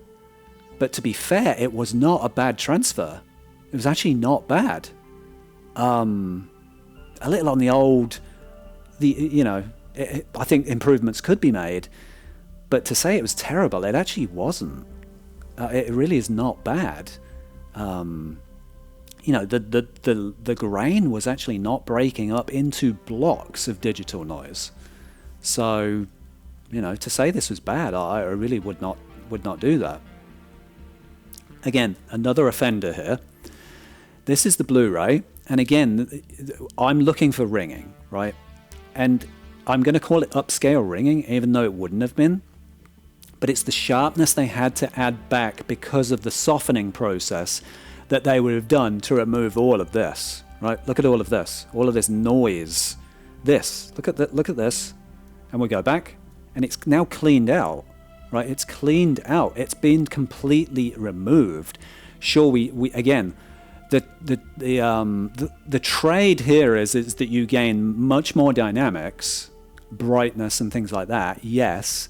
but to be fair, it was not a bad transfer. It was actually not bad. A little on the old, I think improvements could be made. But to say it was terrible, it actually wasn't. It really is not bad. The grain was actually not breaking up into blocks of digital noise. So, to say this was bad, I really would not do that. Again, another offender here. This is the Blu-ray, and again, I'm looking for ringing, right? And I'm going to call it upscale ringing, even though it wouldn't have been. But it's the sharpness they had to add back because of the softening process that they would have done to remove all of this, right? Look at all of this noise this. Look at this. And we go back, and it's now cleaned out, right? It's cleaned out. It's been completely removed. Sure, we again, the trade here is that you gain much more dynamics, brightness, and things like that. Yes,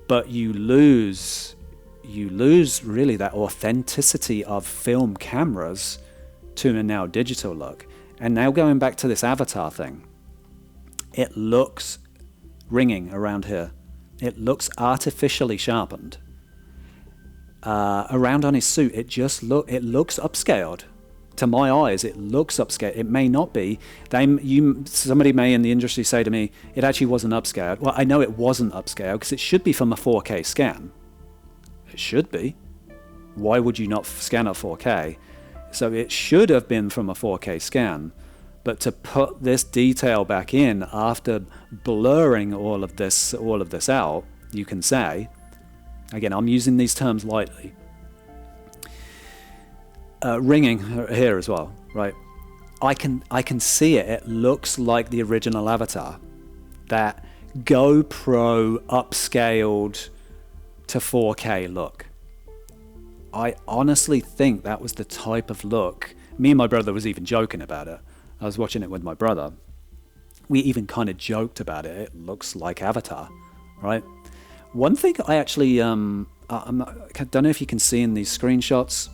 but you lose really that authenticity of film cameras to a now digital look. And now going back to this avatar thing, it looks ringing around here. It looks artificially sharpened. Around on his suit, it looks upscaled. To my eyes, it looks upscaled. It may not be. Somebody may in the industry say to me, it actually wasn't upscaled. Well, I know it wasn't upscaled because it should be from a 4K scan. It should be. Why would you not scan at 4K? So it should have been from a 4K scan. But to put this detail back in after blurring all of this out, you can say, again, I'm using these terms lightly, ringing here as well, right? I can see it. It looks like the original Avatar, that GoPro upscaled to 4K look. I honestly think that was the type of look. Me and my brother was even joking about it. I was watching it with my brother. We even kind of joked about it. It looks like Avatar, right? One thing I actually, I don't know if you can see in these screenshots,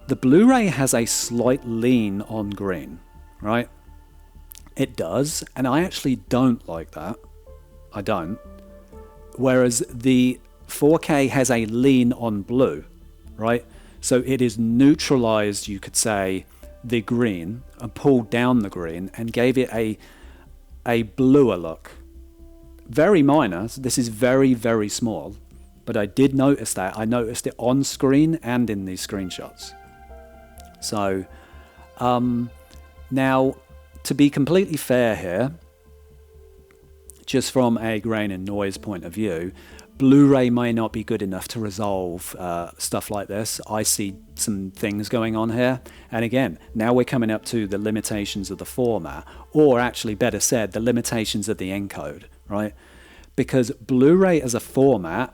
the Blu-ray has a slight lean on green, right? It does, and I actually don't like that. I don't. Whereas the 4K has a lean on blue, right? So it is neutralized, you could say, the green and pulled down the green and gave it a bluer look. Very minor. So this is very, very small, but I did notice that. I noticed it on screen and in these screenshots. So now, to be completely fair here, just from a grain and noise point of view, Blu-ray may not be good enough to resolve stuff like this. I see some things going on here. And again, now we're coming up to the limitations of the format, or actually better said, the limitations of the encode, right? Because Blu-ray as a format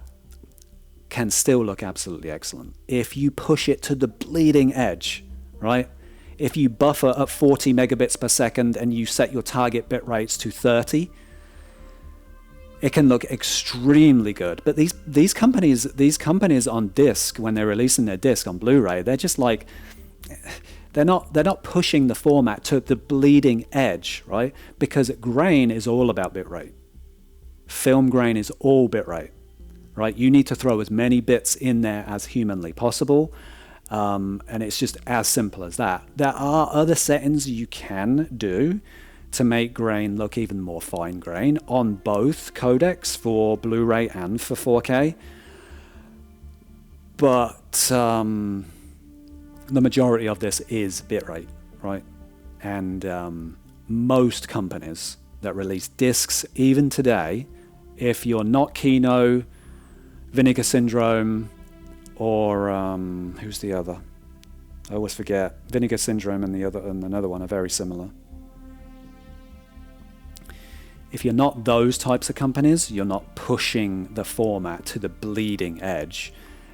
can still look absolutely excellent. If you push it to the bleeding edge, right? If you buffer at 40 megabits per second and you set your target bit rates to 30, it can look extremely good. But these companies on disc, when they're releasing their disc on Blu-ray, they're just like, they're not pushing the format to the bleeding edge, right? Because grain is all about bitrate. Film grain is all bitrate, right? You need to throw as many bits in there as humanly possible, and it's just as simple as that. There are other settings you can do to make grain look even more fine grain on both codecs, for Blu-ray and for 4K. But the majority of this is bitrate, right? And most companies that release discs, even today, if you're not Kino, Vinegar Syndrome, or who's the other? I always forget. Vinegar Syndrome and another one are very similar. If you're not those types of companies, you're not pushing the format to the bleeding edge,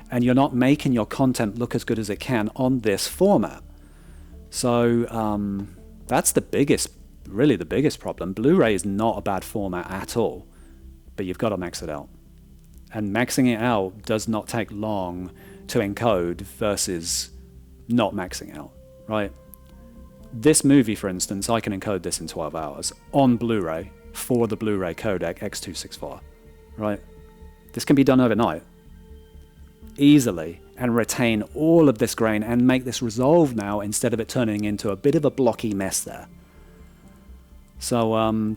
and you're not making your content look as good as it can on this format. So that's really the biggest problem. Blu-ray is not a bad format at all, but you've got to max it out. And maxing it out does not take long to encode versus not maxing out, right? This movie, for instance, I can encode this in 12 hours on Blu-ray for the Blu-ray codec X264, right? This can be done overnight easily and retain all of this grain and make this resolve now instead of it turning into a bit of a blocky mess there. So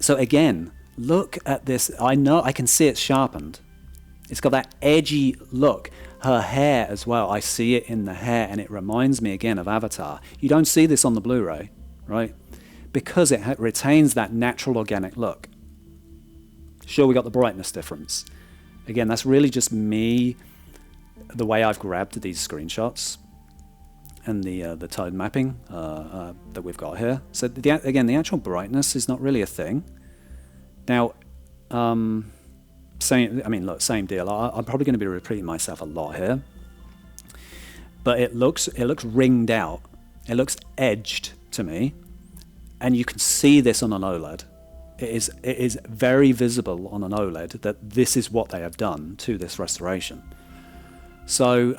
again, look at this. I know I can see it's sharpened. It's got that edgy look. Her hair as well. I see it in the hair, and it reminds me again of Avatar. You don't see this on the Blu-ray, right? Because it retains that natural organic look. Sure, we got the brightness difference. Again, that's really just me, the way I've grabbed these screenshots. and the tone mapping that we've got here. So again, the actual brightness is not really a thing. Now, same deal. I'm probably going to be repeating myself a lot here, but it looks ringed out. It looks edged to me, and you can see this on an OLED. It is very visible on an OLED that this is what they have done to this restoration. So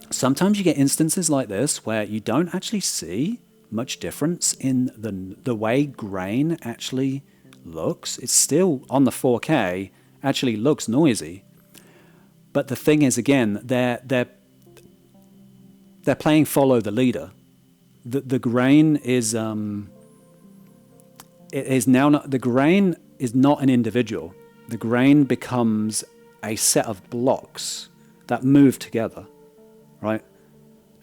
sometimes you get instances like this where you don't actually see much difference in the way grain actually looks. It's still on the 4K, actually looks noisy. But the thing is, again, they're playing follow the leader. The grain is the grain is not an individual. The grain becomes a set of blocks that move together, right?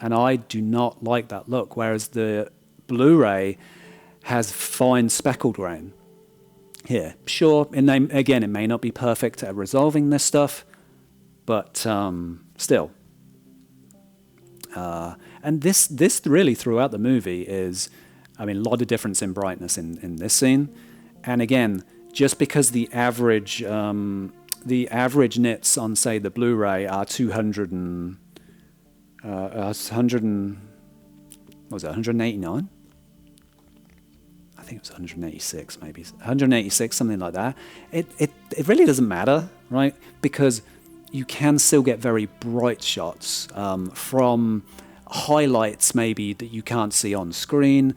And I do not like that look, whereas the Blu-ray has fine speckled grain here. Sure, again, it may not be perfect at resolving this stuff, but still. And this really throughout the movie is, I mean, a lot of difference in brightness in this scene. And again, just because the average nits on, say, the Blu-ray are 189? I think it was 186, maybe 186, something like that. It really doesn't matter, right? Because you can still get very bright shots from highlights maybe that you can't see on screen.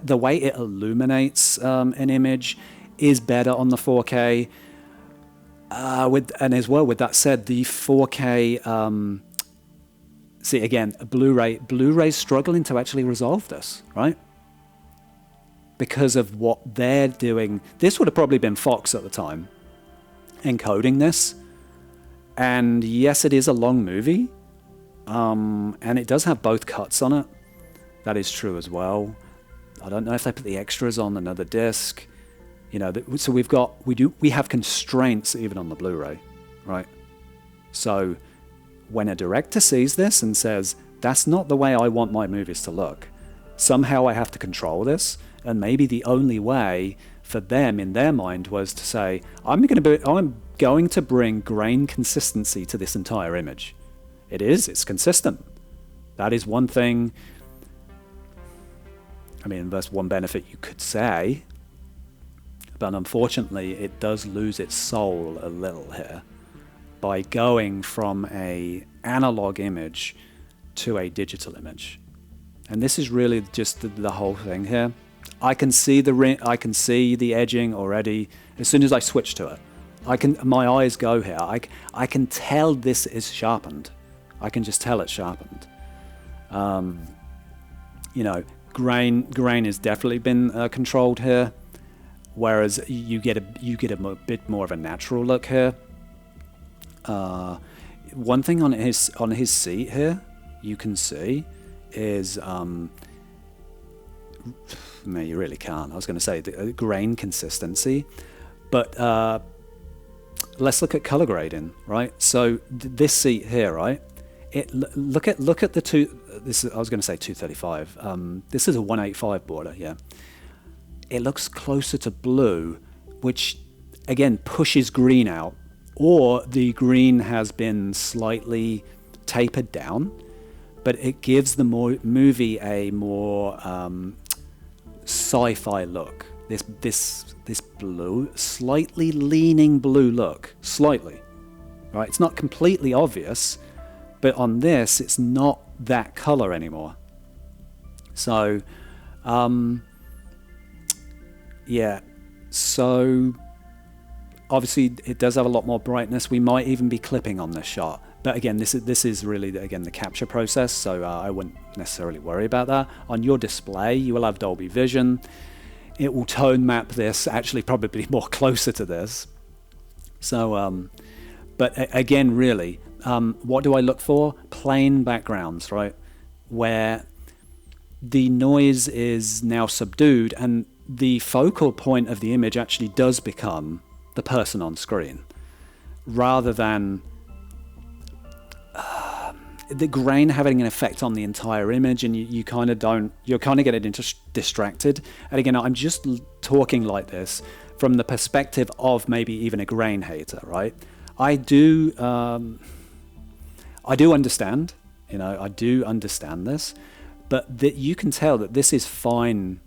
The way it illuminates an image is better on the 4K. And as well, with that said, the 4K, see again, Blu-ray's struggling to actually resolve this, right? Because of what they're doing. This would have probably been Fox at the time, encoding this. And yes, it is a long movie, and it does have both cuts on it. That is true as well. I don't know if they put the extras on another disc. You know, so we have constraints even on the Blu-ray, right? So when a director sees this and says, that's not the way I want my movies to look, somehow I have to control this, and maybe the only way for them in their mind was to say, I'm going to bring grain consistency to this entire image. It's consistent. That is one thing. I mean, that's one benefit you could say, but unfortunately it does lose its soul a little here by going from an analog image to a digital image. And this is really just the whole thing here. I can see the edging already as soon as I switch to it. My eyes go here. I can tell this is sharpened. I can just tell it's sharpened. You know, grain has definitely been controlled here, whereas you get a bit more of a natural look here. One thing on his seat here, you can see is no, you really can't. I was going to say the grain consistency, but let's look at color grading, right? So this seat here, right? Look at the two. I was going to say 235. This is a 185 border, yeah. It looks closer to blue, which again pushes green out, or the green has been slightly tapered down, but it gives the movie a more sci-fi look. This blue, slightly leaning blue look, slightly, right? It's not completely obvious, but on this, it's not that color anymore. So, yeah. So, obviously, it does have a lot more brightness. We might even be clipping on this shot. But again, this is really, again, the capture process, so I wouldn't necessarily worry about that. On your display, you will have Dolby Vision. It will tone map this, actually probably more closer to this. So, but again, really, what do I look for? Plain backgrounds, right? Where the noise is now subdued and the focal point of the image actually does become the person on screen, rather than the grain having an effect on the entire image, and you kind of don't, you're kind of getting distracted. And again, I'm just talking like this from the perspective of maybe even a grain hater, right? I do understand, you know, I do understand this, but that you can tell that this is fine.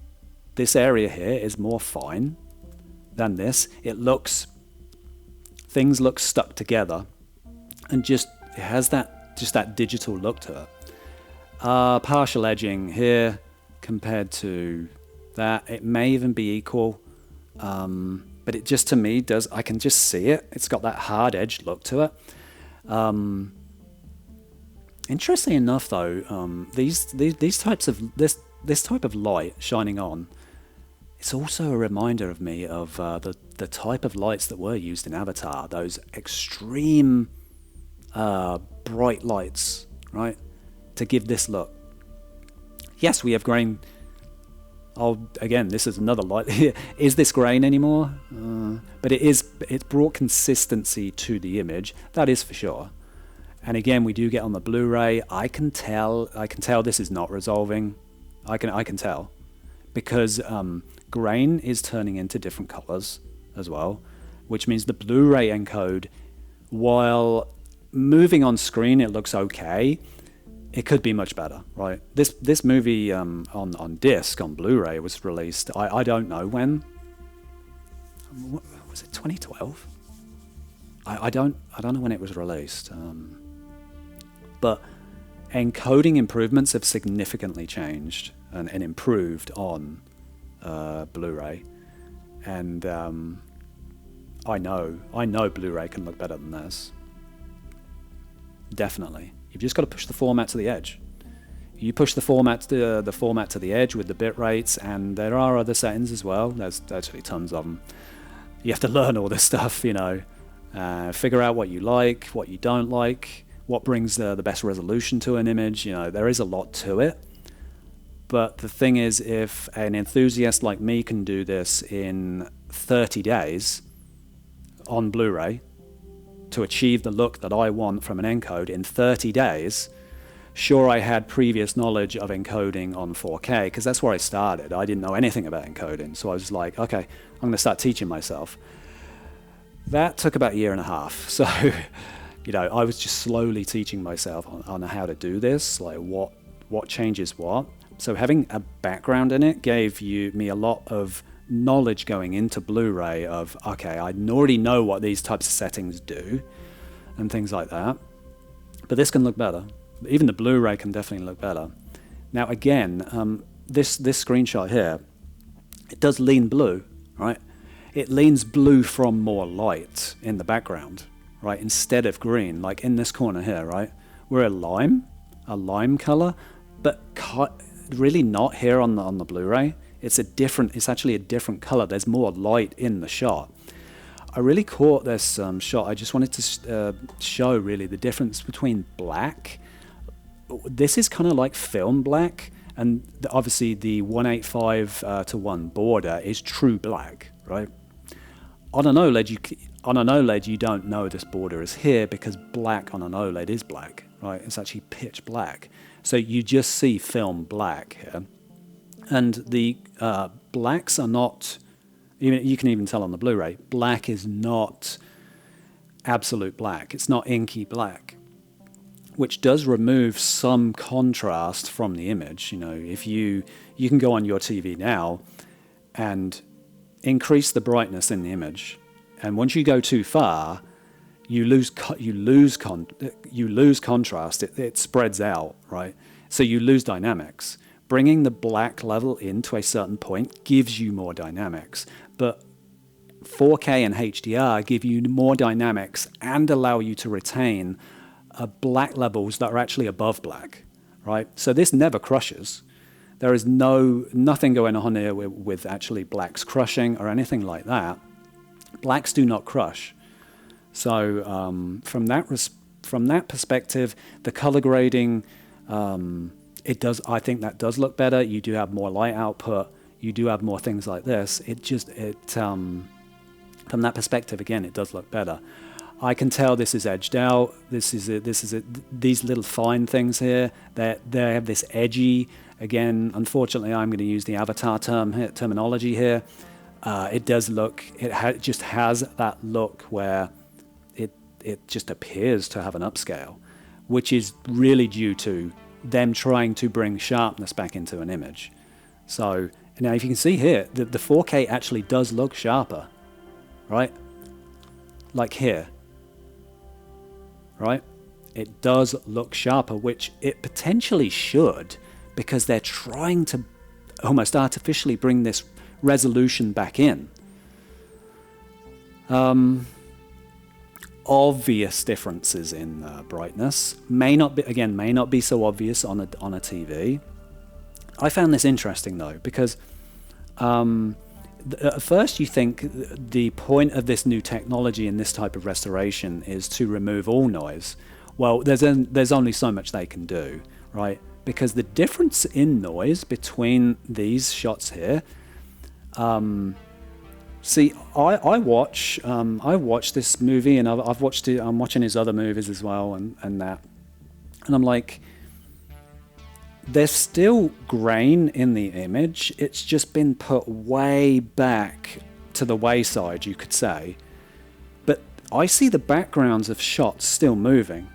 This area here is more fine than this. Things look stuck together, and it has that digital look to it. Partial edging here compared to that, it may even be equal, but it just, to me, I can just see it. It's got that hard edge look to it. Interestingly enough, though, these types of this type of light shining on, it's also a reminder of me of the type of lights that were used in Avatar, those extreme bright lights, right, to give this look. Yes, we have grain. Oh, again, this is another light. Is this grain anymore? But it's brought consistency to the image, that is for sure. And again, we do get on the Blu-ray. I can tell this is not resolving. I can tell, because grain is turning into different colors as well, which means the Blu-ray encode, while moving on screen it looks okay, it could be much better, right? This movie on disc, on Blu-ray, was released, I don't know when. Was it 2012? I don't know when it was released. But encoding improvements have significantly changed and improved on Blu-ray, and I know Blu-ray can look better than this. Definitely. You've just got to push the format to the edge. You push the format to the edge with the bit rates, and there are other settings as well. There's actually tons of them. You have to learn all this stuff, you know. Figure out what you like, what you don't like, what brings the best resolution to an image. You know, there is a lot to it. But the thing is, if an enthusiast like me can do this in 30 days on Blu-ray to achieve the look that I want from an encode in 30 days, sure, I had previous knowledge of encoding on 4K, because that's where I started. I didn't know anything about encoding, so I was like, okay, I'm going to start teaching myself. That took about a year and a half. So, you know, I was just slowly teaching myself on how to do this, like what changes what. So having a background in it gave me a lot of knowledge going into Blu-ray of, okay, I already know what these types of settings do and things like that. But this can look better. Even the Blu-ray can definitely look better. Now again, this screenshot here, it does lean blue, right? It leans blue from more light in the background, right? Instead of green, like in this corner here, right? We're a lime color, but really not here on the Blu-ray. It's actually a different color. There's more light in the shot. I really caught this shot. I just wanted to show really the difference between black. This is kind of like film black, and obviously the 185:1 border is true black, right? On an OLED, you don't know this border is here, because black on an OLED is black, right? It's actually pitch black. So you just see film black here. And the blacks are not, you can even tell on the Blu-ray, black is not absolute black. It's not inky black, which does remove some contrast from the image. You know, if you can go on your TV now and increase the brightness in the image, and once you go too far, you lose contrast. It spreads out, right? So you lose dynamics. Bringing the black level in to a certain point gives you more dynamics, but 4K and HDR give you more dynamics and allow you to retain black levels that are actually above black, right? So this never crushes. There is nothing going on here with actually blacks crushing or anything like that. Blacks do not crush. So from that perspective, the color grading, I think that does look better. You do have more light output. You do have more things like this. From that perspective, again, it does look better. I can tell this is edged out. These little fine things here, they have this edgy. Again, unfortunately, I'm going to use the avatar terminology here. It does look, it just has that look where it just appears to have an upscale, which is really due to them trying to bring sharpness back into an image. So now if you can see here, the 4K actually does look sharper, right? Like here, right? It does look sharper, which it potentially should, because they're trying to almost artificially bring this resolution back in. Obvious differences in brightness may not be so obvious on a TV. I found this interesting though, because at first you think the point of this new technology and this type of restoration is to remove all noise. Well, there's only so much they can do, right? Because the difference in noise between these shots here, see, I watch this movie, and I've watched it. I'm watching his other movies as well, and that, and I'm like, there's still grain in the image. It's just been put way back to the wayside, you could say. But I see the backgrounds of shots still moving,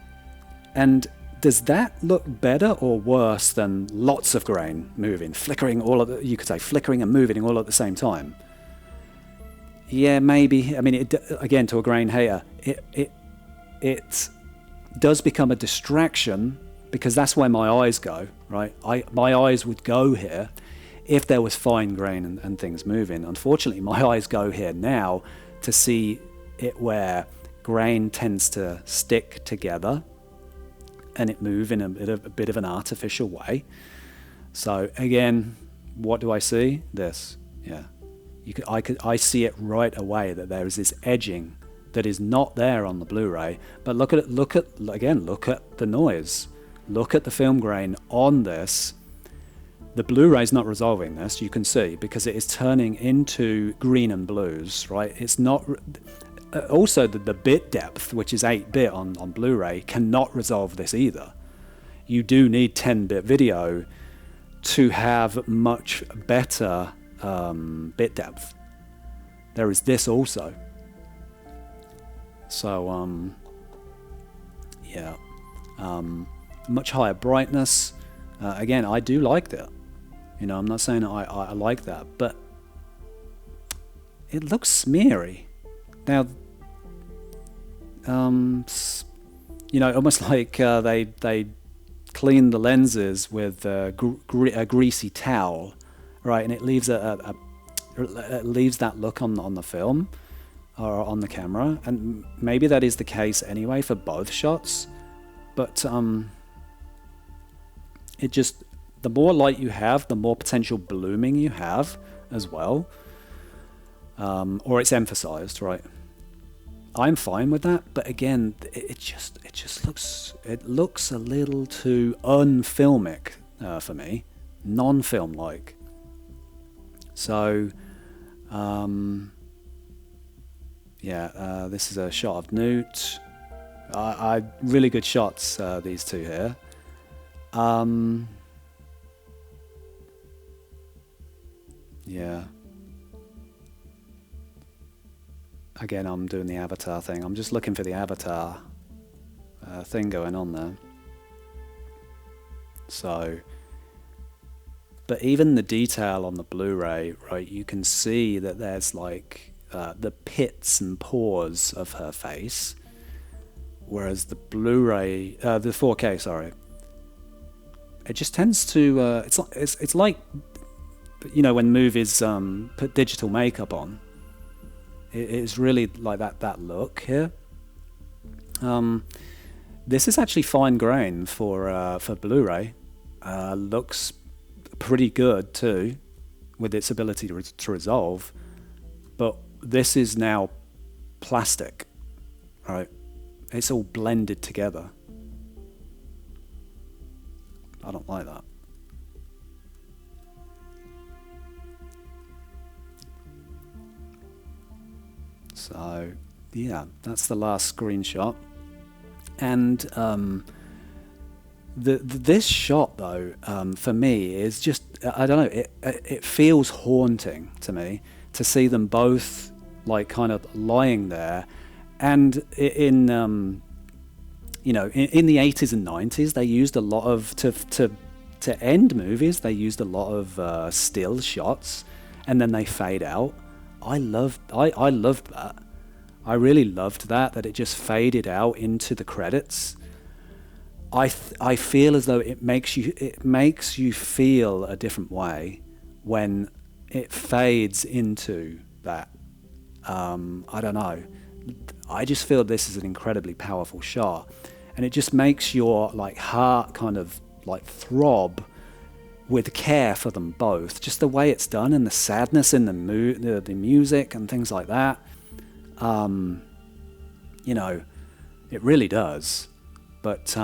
and does that look better or worse than lots of grain moving, flickering you could say flickering and moving all at the same time? Yeah, maybe. I mean, again, to a grain hater, it does become a distraction, because that's where my eyes go, right? My eyes would go here if there was fine grain and things moving. Unfortunately, my eyes go here now to see it where grain tends to stick together and it move in a bit of an artificial way. So again, what do I see? This, yeah. I see it right away that there is this edging that is not there on the Blu-ray. But look at the noise. Look at the film grain on this. The Blu-ray is not resolving this, you can see, because it is turning into green and blues, right? It's not. Also, the bit depth, which is 8-bit on Blu-ray, cannot resolve this either. You do need 10-bit video to have much better bit depth. There is this also. So, yeah. Much higher brightness. Again, I do like that. You know, I'm not saying I like that, but it looks smeary. Now, you know, almost like they clean the lenses with a greasy towel, right? And it leaves it leaves that look on the film or on the camera, and maybe that is the case anyway for both shots, but it just, the more light you have, the more potential blooming you have as well, or it's emphasized, right? I'm fine with that, but again, it just looks a little too unfilmic for me, non-film like. So, yeah, this is a shot of Newt. Really good shots, these two here. Yeah. Again, I'm doing the avatar thing. I'm just looking for the avatar thing going on there. So, but even the detail on the Blu-ray, right, you can see that there's like the pits and pores of her face, whereas the Blu-ray, the 4K, sorry, it just tends to, it's like, you know, when movies put digital makeup on. It's really like that look here. This is actually fine grain for Blu-ray. Looks pretty good too, with its ability to resolve. But this is now plastic, right? It's all blended together. I don't like that. So, yeah, that's the last screenshot. And this shot, though, for me is just, I don't know, it feels haunting to me to see them both like kind of lying there. And in you know, in the 80s and 90s, they used a lot of, to end movies, they used a lot of still shots, and then they fade out. I loved that. I really loved that it just faded out into the credits. I feel as though it makes you feel a different way when it fades into that. I don't know. I just feel this is an incredibly powerful shot, and it just makes your like heart kind of like throb with care for them both. Just the way it's done, and the sadness in the music and things like that. You know, it really does. But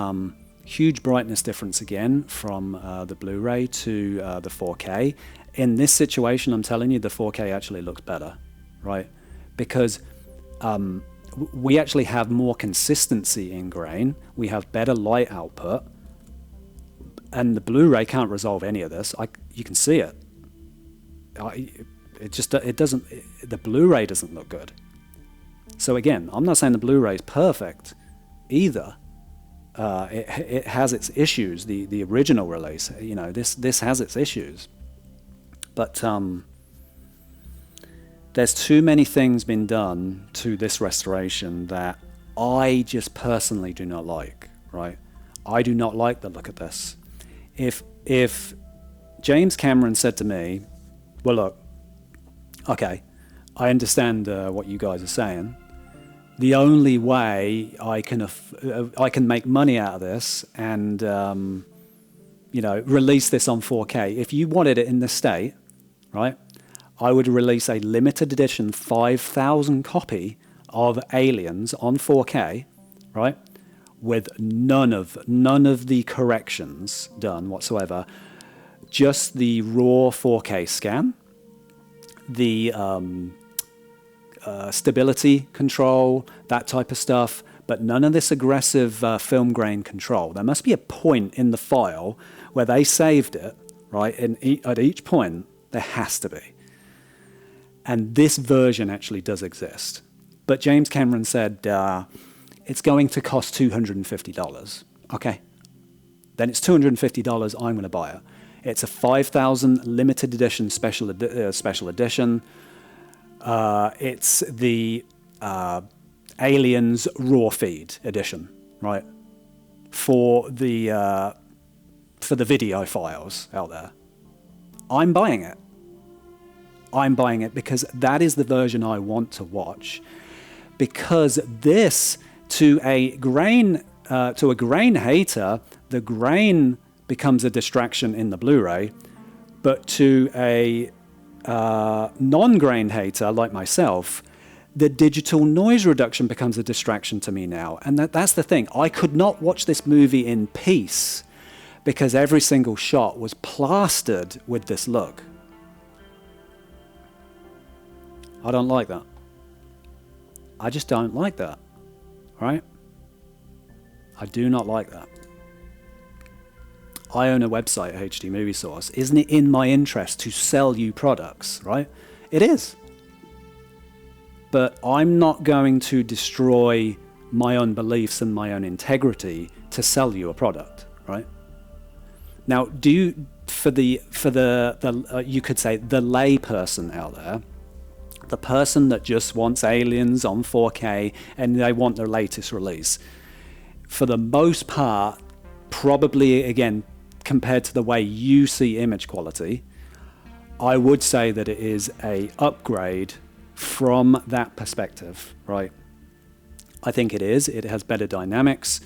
huge brightness difference again from the Blu-ray to the 4K. In this situation, I'm telling you, the 4K actually looks better, right? Because we actually have more consistency in grain. We have better light output. And the Blu-ray can't resolve any of this. You can see it. It doesn't. The Blu-ray doesn't look good. So again, I'm not saying the Blu-ray is perfect either. It has its issues. The original release, you know, this has its issues. But there's too many things been done to this restoration that I just personally do not like. Right? I do not like the look of this. If James Cameron said to me, well, look, okay, I understand what you guys are saying. The only way I can make money out of this and you know, release this on 4K. If you wanted it in this state, right, I would release a limited edition 5,000 copy of Aliens on 4K, right, with none of the corrections done whatsoever, just the raw 4K scan, the stability control, that type of stuff, but none of this aggressive film grain control. There must be a point in the file where they saved it, right? And at each point, there has to be. And this version actually does exist. But James Cameron said, it's going to cost $250. Okay. Then it's $250, I'm going to buy it. It's a 5,000 limited edition special edition. It's the Aliens raw feed edition, right? For the video files out there. I'm buying it. I'm buying it because that is the version I want to watch. Because this, to a grain hater, the grain becomes a distraction in the Blu-ray, but to a non-grain hater like myself, the digital noise reduction becomes a distraction to me now. And that's the thing. I could not watch this movie in peace because every single shot was plastered with this look. I don't like that. I just don't like that. Right? I do not like that. I own a website, HD Movie Source. Isn't it in my interest to sell you products, right? It is. But I'm not going to destroy my own beliefs and my own integrity to sell you a product, right? Now, for the you could say the lay person out there, the person that just wants Aliens on 4K and they want their latest release, for the most part, probably again, compared to the way you see image quality, I would say that it is a upgrade from that perspective, right? I think it is. It has better dynamics.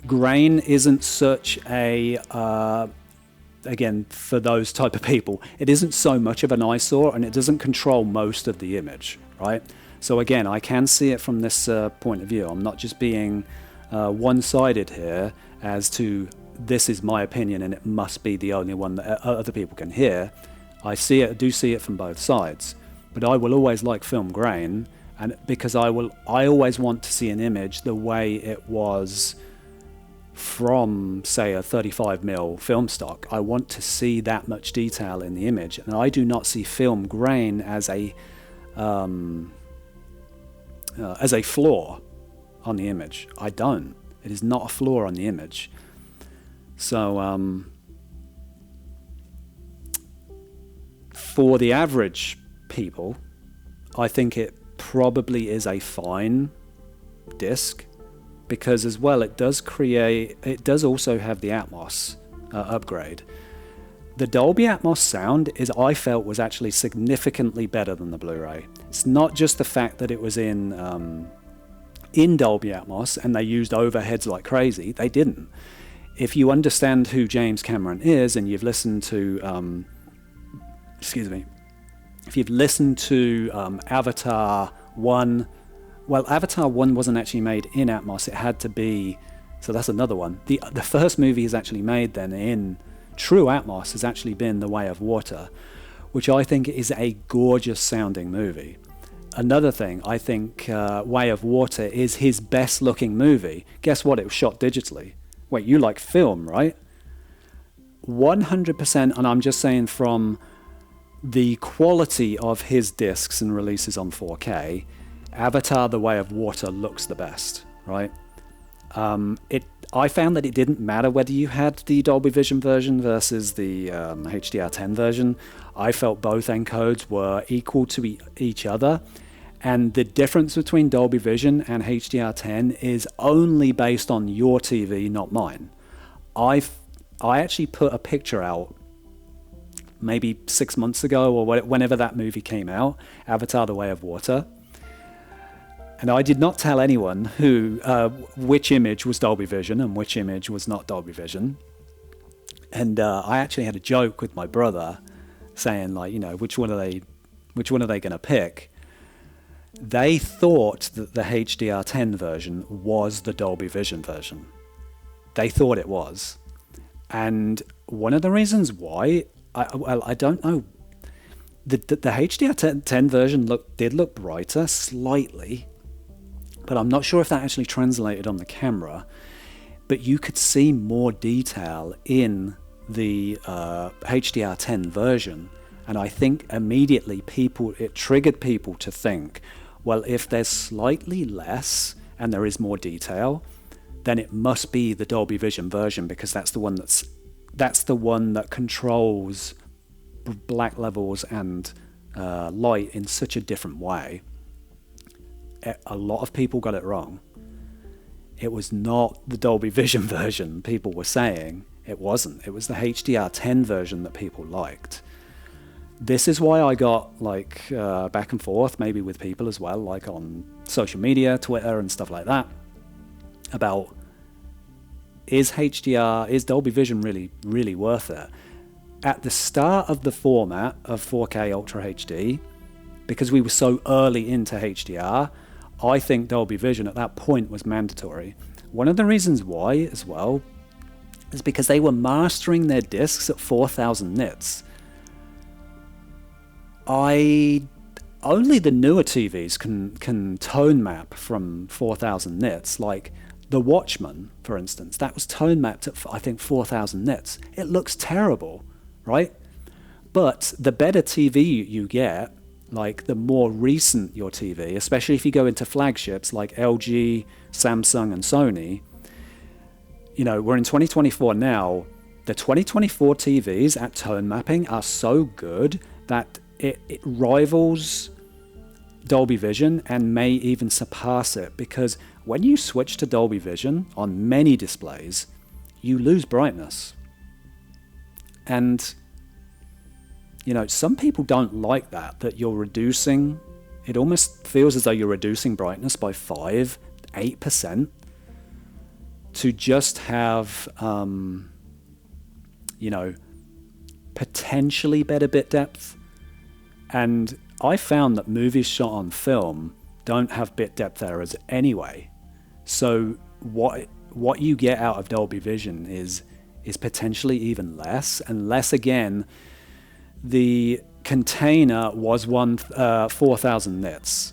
Grain isn't such a, again, for those type of people, it isn't so much of an eyesore and it doesn't control most of the image, right? So again, I can see it from this point of view. I'm not just being one-sided here as to this is my opinion and it must be the only one that other people can hear. I do see it from both sides, but I will always like film grain And because I always want to see an image the way it was from, say, a 35mm film stock. I want to see that much detail in the image, and I do not see film grain as a flaw on the image. I don't. It is not a flaw on the image. So for the average people, I think it probably is a fine disc, because as well it does also have the Atmos upgrade. The Dolby Atmos sound I felt was actually significantly better than the Blu-ray. It's not just the fact that it was in Dolby Atmos and they used overheads like crazy. They didn't. If you understand who James Cameron is and you've listened to if you've listened to Avatar 1, well, Avatar 1 wasn't actually made in Atmos. It had to be, so that's another one. The first movie is actually made then in true Atmos, has actually been The Way of Water, which I think is a gorgeous sounding movie. Another thing, I think Way of Water is his best looking movie. Guess what? It was shot digitally. Wait, you like film, right? 100%, and I'm just saying from the quality of his discs and releases on 4K, Avatar The Way of Water looks the best, right? I found that it didn't matter whether you had the Dolby Vision version versus the HDR10 version. I felt both encodes were equal to each other, and the difference between Dolby Vision and HDR10 is only based on your TV, not mine. I actually put a picture out maybe 6 months ago or whenever that movie came out, Avatar The Way of Water, and I did not tell anyone which image was Dolby Vision and which image was not Dolby Vision. And I actually had a joke with my brother saying, like, you know, which one are they going to pick? They thought that the HDR10 version was the Dolby Vision version. They thought it was. And one of the reasons why, I don't know, the HDR10 version did look brighter slightly, but I'm not sure if that actually translated on the camera. But you could see more detail in the HDR10 version, and I think immediately it triggered people to think, well, if there's slightly less and there is more detail, then it must be the Dolby Vision version, because that's the one that controls black levels and light in such a different way. A lot of people got it wrong. It was not the Dolby Vision version people were saying. It wasn't. It was the HDR10 version that people liked. This is why I got back and forth, maybe with people as well, like on social media, Twitter and stuff like that, about is Dolby Vision really, really worth it? At the start of the format of 4K Ultra HD, because we were so early into HDR, I think Dolby Vision at that point was mandatory. One of the reasons why as well is because they were mastering their discs at 4,000 nits. Only the newer TVs can tone map from 4,000 nits, like the Watchman, for instance. That was tone mapped at, I think, 4,000 nits. It looks terrible, right? But the better TV you get, like the more recent your TV, especially if you go into flagships like LG, Samsung and Sony, you know, we're in 2024 now. The 2024 TVs at tone mapping are so good that it rivals Dolby Vision and may even surpass it, because when you switch to Dolby Vision on many displays, you lose brightness. And you know, some people don't like that you're reducing, it almost feels as though you're reducing brightness by 5-8% to just have, you know, potentially better bit depth. And I found that movies shot on film don't have bit depth errors anyway. So what you get out of Dolby Vision is potentially even less, unless again, the container was 4,000 nits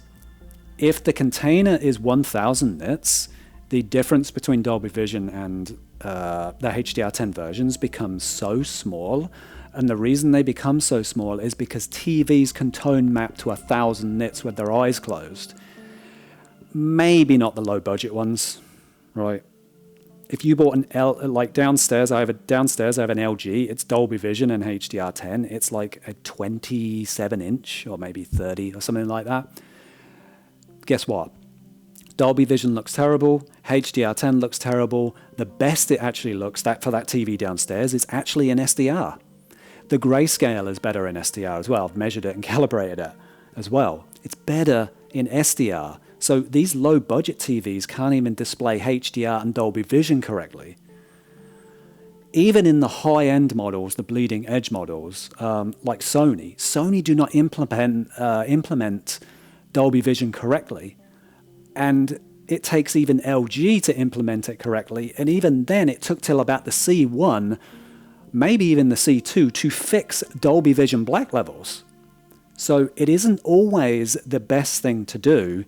If the container is 1000 nits, the difference between Dolby Vision and the HDR10 versions becomes so small. And the reason they become so small is because TVs can tone map to 1000 nits with their eyes closed. Maybe not the low budget ones, right? If you bought like downstairs, I have an LG, it's Dolby Vision and HDR10. It's like a 27 inch or maybe 30 or something like that. Guess what? Dolby Vision looks terrible, HDR10 looks terrible. The best it actually looks for that TV downstairs is actually in SDR. The grayscale is better in SDR as well. I've measured it and calibrated it as well. It's better in SDR. So these low budget TVs can't even display HDR and Dolby Vision correctly. Even in the high end models, the bleeding edge models, like Sony do not implement Dolby Vision correctly. And it takes even LG to implement it correctly. And even then, it took till about the C1, maybe even the C2, to fix Dolby Vision black levels. So it isn't always the best thing to do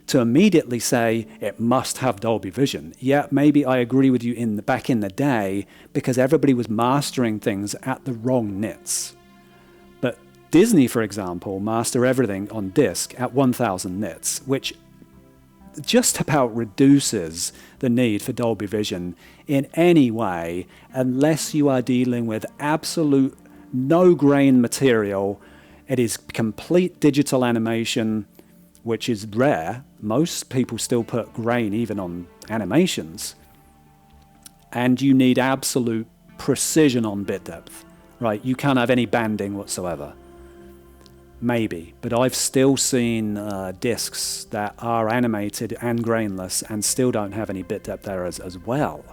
to immediately say it must have Dolby Vision. Yeah, maybe I agree with you back in the day, because everybody was mastering things at the wrong nits. But Disney, for example, master everything on disc at 1000 nits, which just about reduces the need for Dolby Vision in any way, unless you are dealing with absolute no grain material. It is complete digital animation, which is rare. Most people still put grain even on animations. And you need absolute precision on bit depth, right? You can't have any banding whatsoever. Maybe, but I've still seen discs that are animated and grainless and still don't have any bit depth errors as well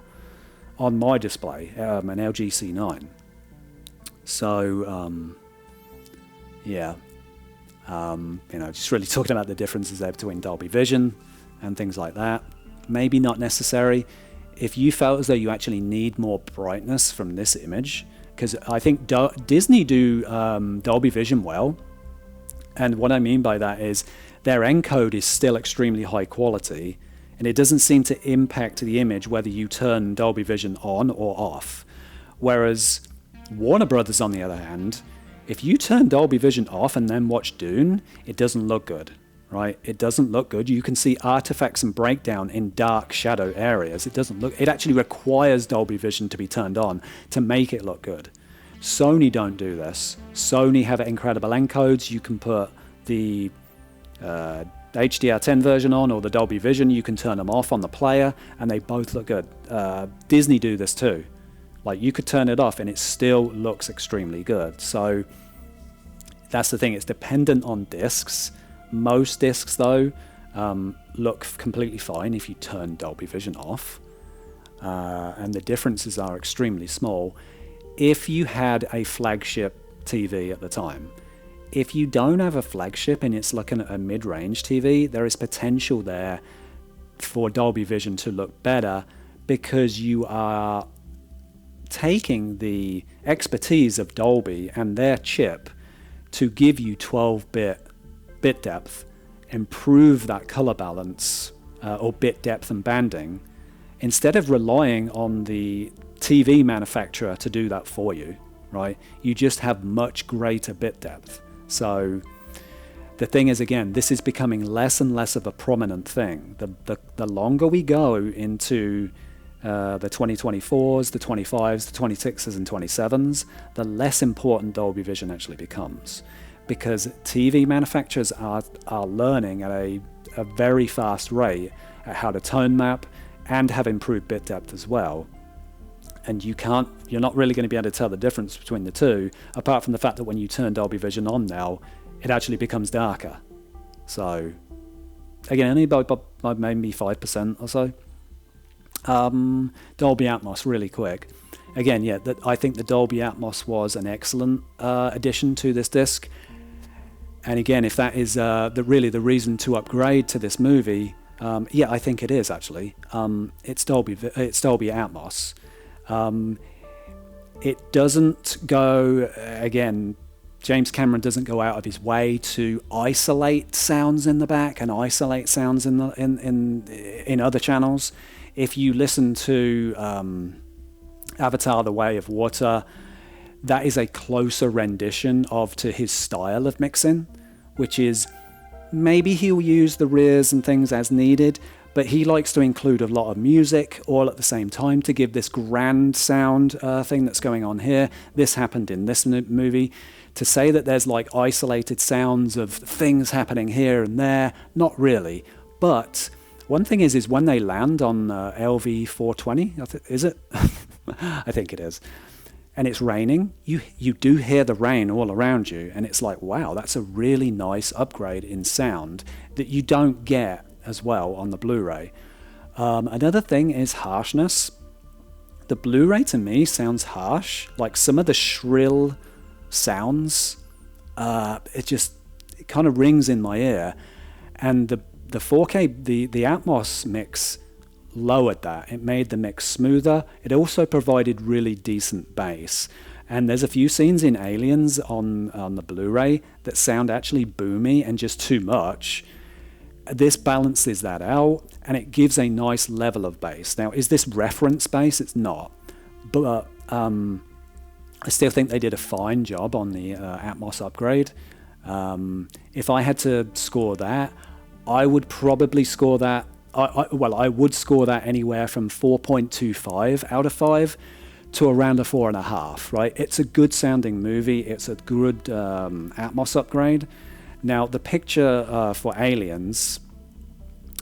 on my display, an LG C9. So, yeah. Just really talking about the differences there between Dolby Vision and things like that. Maybe not necessary. If you felt as though you actually need more brightness from this image, because I think Disney do Dolby Vision well. And what I mean by that is their encode is still extremely high quality, and it doesn't seem to impact the image whether you turn Dolby Vision on or off. Whereas Warner Brothers, on the other hand, if you turn Dolby Vision off and then watch Dune, it doesn't look good, right? It doesn't look good. You can see artifacts and breakdown in dark shadow areas. It actually requires Dolby Vision to be turned on to make it look good. Sony don't do this. Sony have incredible encodes. You can put the HDR10 version on or the Dolby Vision. You can turn them off on the player, and they both look good. Disney do this too. Like, you could turn it off and it still looks extremely good. So that's the thing. It's dependent on discs. Most discs, though, look completely fine if you turn Dolby Vision off. And the differences are extremely small. If you had a flagship TV at the time, if you don't have a flagship and it's looking at a mid-range TV, there is potential there for Dolby Vision to look better, because you are taking the expertise of Dolby and their chip to give you 12-bit bit depth, improve that color balance or bit depth and banding, instead of relying on the TV manufacturer to do that for you, right? You just have much greater bit depth. So the thing is, again, this is becoming less and less of a prominent thing. The longer we go into the 2024s, the 25s, the 26s and 27s, the less important Dolby Vision actually becomes, because TV manufacturers are learning at a very fast rate at how to tone map and have improved bit depth as well. And you're not really going to be able to tell the difference between the two, apart from the fact that when you turn Dolby Vision on now, it actually becomes darker. So, again, only by maybe 5% or so. Dolby Atmos, really quick. Again, yeah, I think the Dolby Atmos was an excellent addition to this disc. And again, if that is really the reason to upgrade to this movie, yeah, I think it is actually. It's Dolby Atmos. It doesn't go, again, James Cameron doesn't go out of his way to isolate sounds in the back and isolate sounds in other channels. If you listen to Avatar: The Way of Water, that is a closer rendition to his style of mixing, which is maybe he'll use the rears and things as needed, but he likes to include a lot of music all at the same time to give this grand sound thing that's going on here. This happened in this movie. To say that there's like isolated sounds of things happening here and there, not really. But one thing is when they land on LV 420, is it? I think it is. And it's raining, you do hear the rain all around you, and it's like, wow, that's a really nice upgrade in sound that you don't get as well on the Blu-ray. Another thing is harshness. The Blu-ray to me sounds harsh, like some of the shrill sounds, it kind of rings in my ear, and the 4K, the Atmos mix lowered that. It made the mix smoother. It also provided really decent bass. And there's a few scenes in Aliens on the Blu-ray that sound actually boomy and just too much. This balances that out, and it gives a nice level of bass. Now, is this reference bass? It's not. But I still think they did a fine job on the Atmos upgrade. If I had to score that, I would probably score that I would score that anywhere from 4.25 out of 5 to around a 4.5, right? It's a good sounding movie. It's a good Atmos upgrade. Now, the picture for Aliens,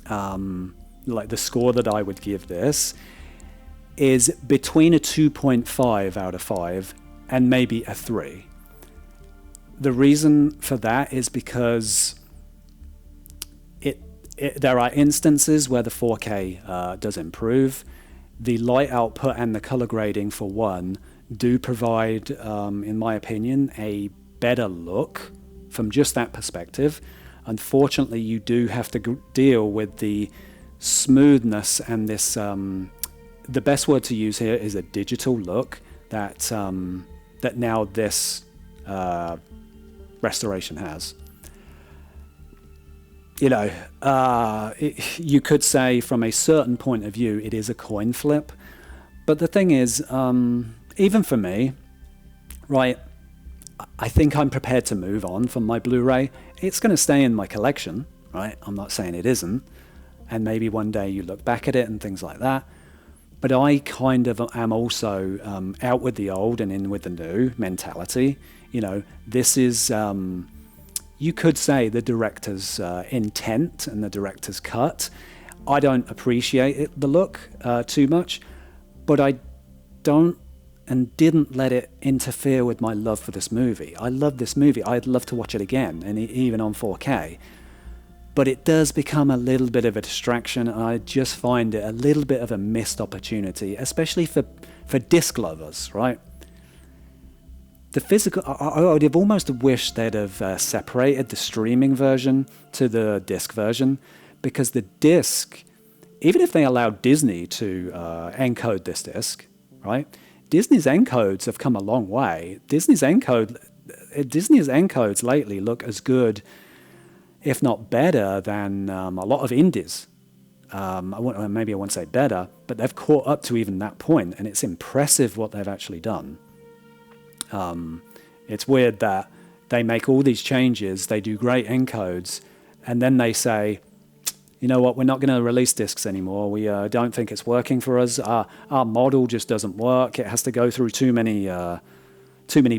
like the score that I would give this, is between a 2.5 out of 5 and maybe a 3. The reason for that is because there are instances where the 4K does improve. The light output and the color grading, for one, do provide, in my opinion, a better look from just that perspective. Unfortunately, you do have to deal with the smoothness and this, the best word to use here is a digital look that, that now this restoration has. You know, you could say from a certain point of view it is a coin flip, but the thing is, even for me, right, I think I'm prepared to move on from my Blu-ray. It's going to stay in my collection, right? I'm not saying it isn't, and maybe one day you look back at it and things like that, but I kind of am also out with the old and in with the new mentality. You know, this is... you could say the director's intent and the director's cut. I don't appreciate the look too much, but I don't and didn't let it interfere with my love for this movie. I love this movie. I'd love to watch it again, and even on 4K. But it does become a little bit of a distraction, and I just find it a little bit of a missed opportunity, especially for disc lovers, right? The physical, I would have almost wished they'd have separated the streaming version to the disc version, because the disc, even if they allowed Disney to encode this disc, right? Disney's encodes have come a long way. Disney's encodes lately look as good, if not better, than a lot of indies. Maybe I won't say better, but they've caught up to even that point, and it's impressive what they've actually done. It's weird that they make all these changes, they do great encodes, and then they say, you know what, we're not going to release discs anymore. We don't think it's working for us. Our model just doesn't work. It has to go through too many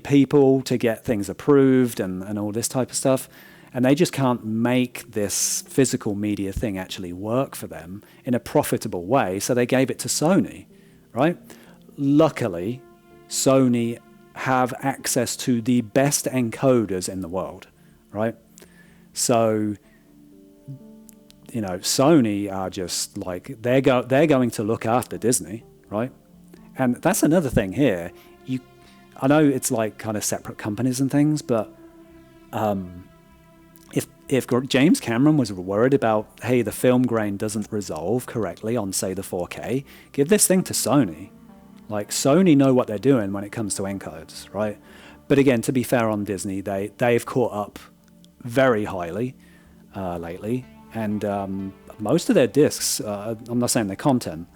people to get things approved and all this type of stuff. And they just can't make this physical media thing actually work for them in a profitable way, so they gave it to Sony, right? Luckily, Sony have access to the best encoders in the world, right? So, you know, Sony are just like, they're going to look after Disney, right? And that's another thing here. I know it's like kind of separate companies and things, but if James Cameron was worried about, hey, the film grain doesn't resolve correctly on, say, the 4K, give this thing to Sony. Like, Sony know what they're doing when it comes to encodes, right? But again, to be fair on Disney, they've caught up very highly lately, and most of their discs, I'm not saying their content,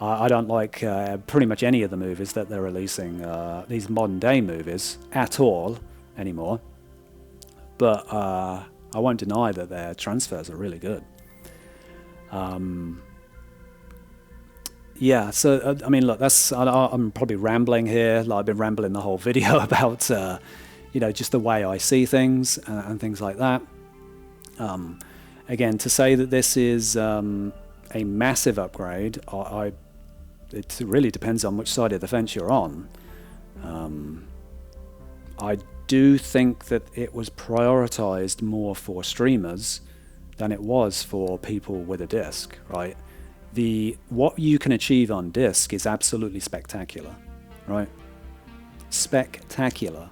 I don't like pretty much any of the movies that they're releasing, these modern day movies, at all anymore. But I won't deny that their transfers are really good. Yeah, so I mean, look, I'm probably rambling here. Like, I've been rambling the whole video about, just the way I see things and things like that. Again, to say that this is a massive upgrade, it really depends on which side of the fence you're on. I do think that it was prioritized more for streamers than it was for people with a disc, right? What you can achieve on disc is absolutely spectacular, right? Spectacular.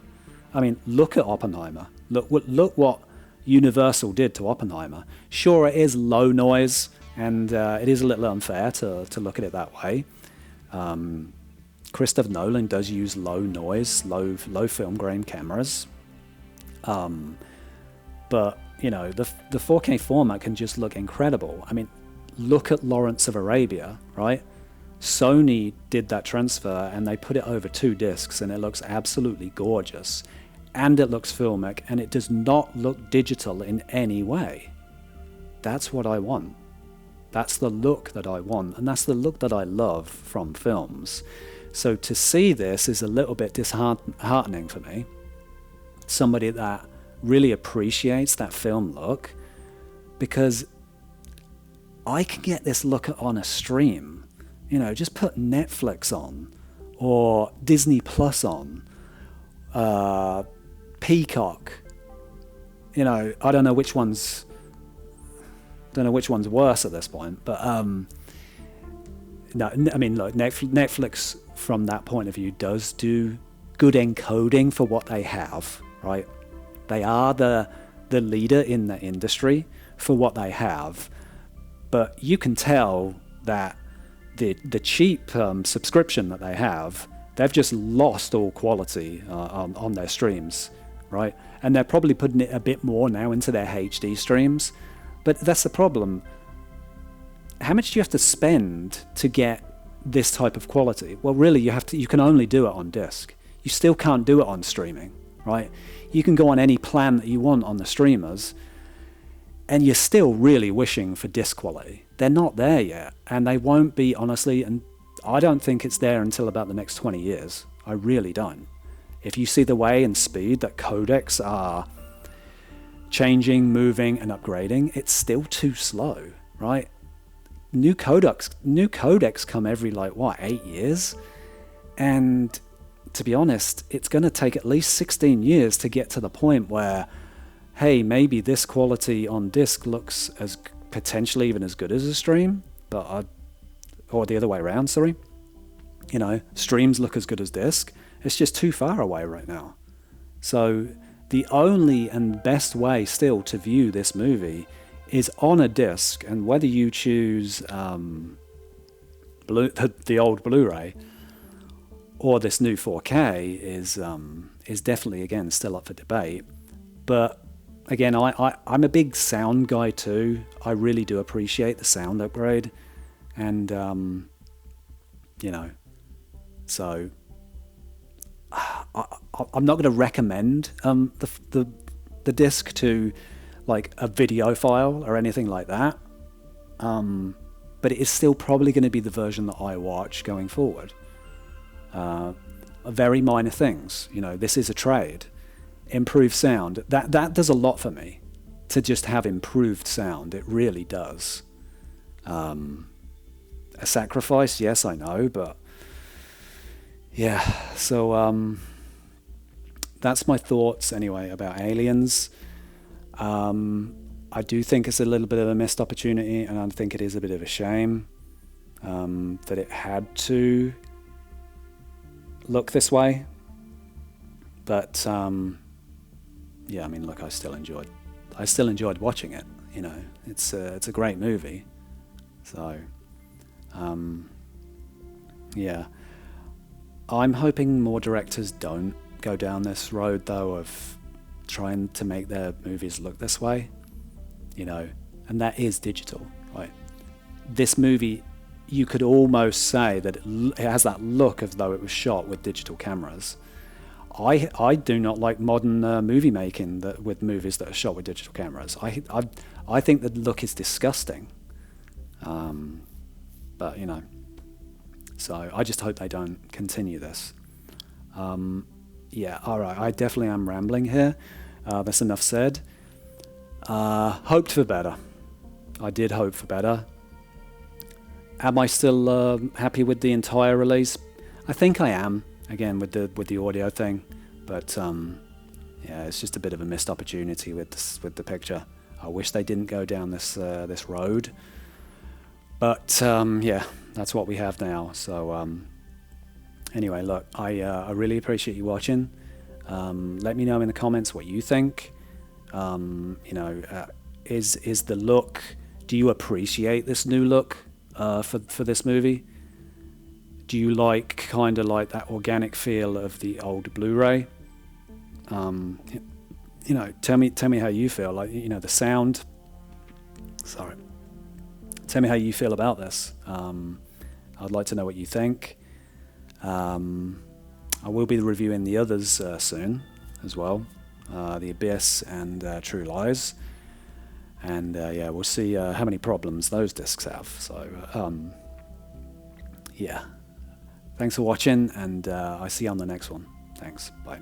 I mean, look at Oppenheimer. Look what Universal did to Oppenheimer. Sure, it is low noise, and it is a little unfair to look at it that way. Christopher Nolan does use low noise, low film grain cameras. But, the 4K format can just look incredible. I mean, look at Lawrence of Arabia, right? Sony did that transfer and they put it over 2 discs, and it looks absolutely gorgeous. And it looks filmic, and it does not look digital in any way. That's what I want. That's the look that I want, and that's the look that I love from films. So to see this is a little bit disheartening for me. Somebody that really appreciates that film look, because I can get this look on a stream. Just put Netflix on, or Disney Plus on, Peacock. I don't know which one's worse at this point, but no, I mean, look, Netflix from that point of view does do good encoding for what they have, right? They are the leader in the industry for what they have, but you can tell that the cheap subscription that they have, they've just lost all quality on their streams, right? And they're probably putting it a bit more now into their HD streams, but that's the problem. How much do you have to spend to get this type of quality? Well, really, you can only do it on disc. You still can't do it on streaming, right? You can go on any plan that you want on the streamers, and you're still really wishing for disc quality. They're not there yet, and they won't be, honestly, and I don't think it's there until about the next 20 years. I really don't. If you see the way and speed that codecs are changing, moving, and upgrading, it's still too slow, right? New codecs come every 8 years, and to be honest, it's going to take at least 16 years to get to the point where, hey, maybe this quality on disc looks as potentially even as good as a stream, or the other way around, sorry. Streams look as good as disc. It's just too far away right now. So the only and best way still to view this movie is on a disc, and whether you choose the old Blu-ray or this new 4K is definitely, again, still up for debate. But again, I'm a big sound guy too. I really do appreciate the sound upgrade, and so I'm not going to recommend the disc to a video file or anything like that, but it is still probably going to be the version that I watch going forward. Very minor things, this is a trade. Improved sound, that does a lot for me, to just have improved sound. It really does. A sacrifice, yes, I know, but yeah. So that's my thoughts anyway about Aliens. I do think it's a little bit of a missed opportunity, and I think it is a bit of a shame that it had to look this way. But yeah, I mean, look, I still enjoyed watching it. It's a great movie. So yeah, I'm hoping more directors don't go down this road though of trying to make their movies look this way, you know, and that is digital, right? This movie, you could almost say that it has that look as though it was shot with digital cameras. I do not like modern movie making with movies that are shot with digital cameras. I think the look is disgusting. But you know, so I just hope they don't continue this. Yeah, all right. I definitely am rambling here. That's enough said. Hoped for better. I did hope for better. Am I still happy with the entire release? I think I am. Again, with the audio thing, but yeah, it's just a bit of a missed opportunity with the picture. I wish they didn't go down this road, but yeah, that's what we have now. So anyway, look, I really appreciate you watching. Let me know in the comments what you think. You know, is the look? Do you appreciate this new look for this movie? Do you like kind of like that organic feel of the old Blu-ray? You know, tell me how you feel. Like, you know, the sound. Sorry. Tell me how you feel about this. I'd like to know what you think. I will be reviewing the others soon as well. The Abyss and True Lies. And yeah, we'll see how many problems those discs have. So yeah. Thanks for watching, and I'll see you on the next one. Thanks. Bye.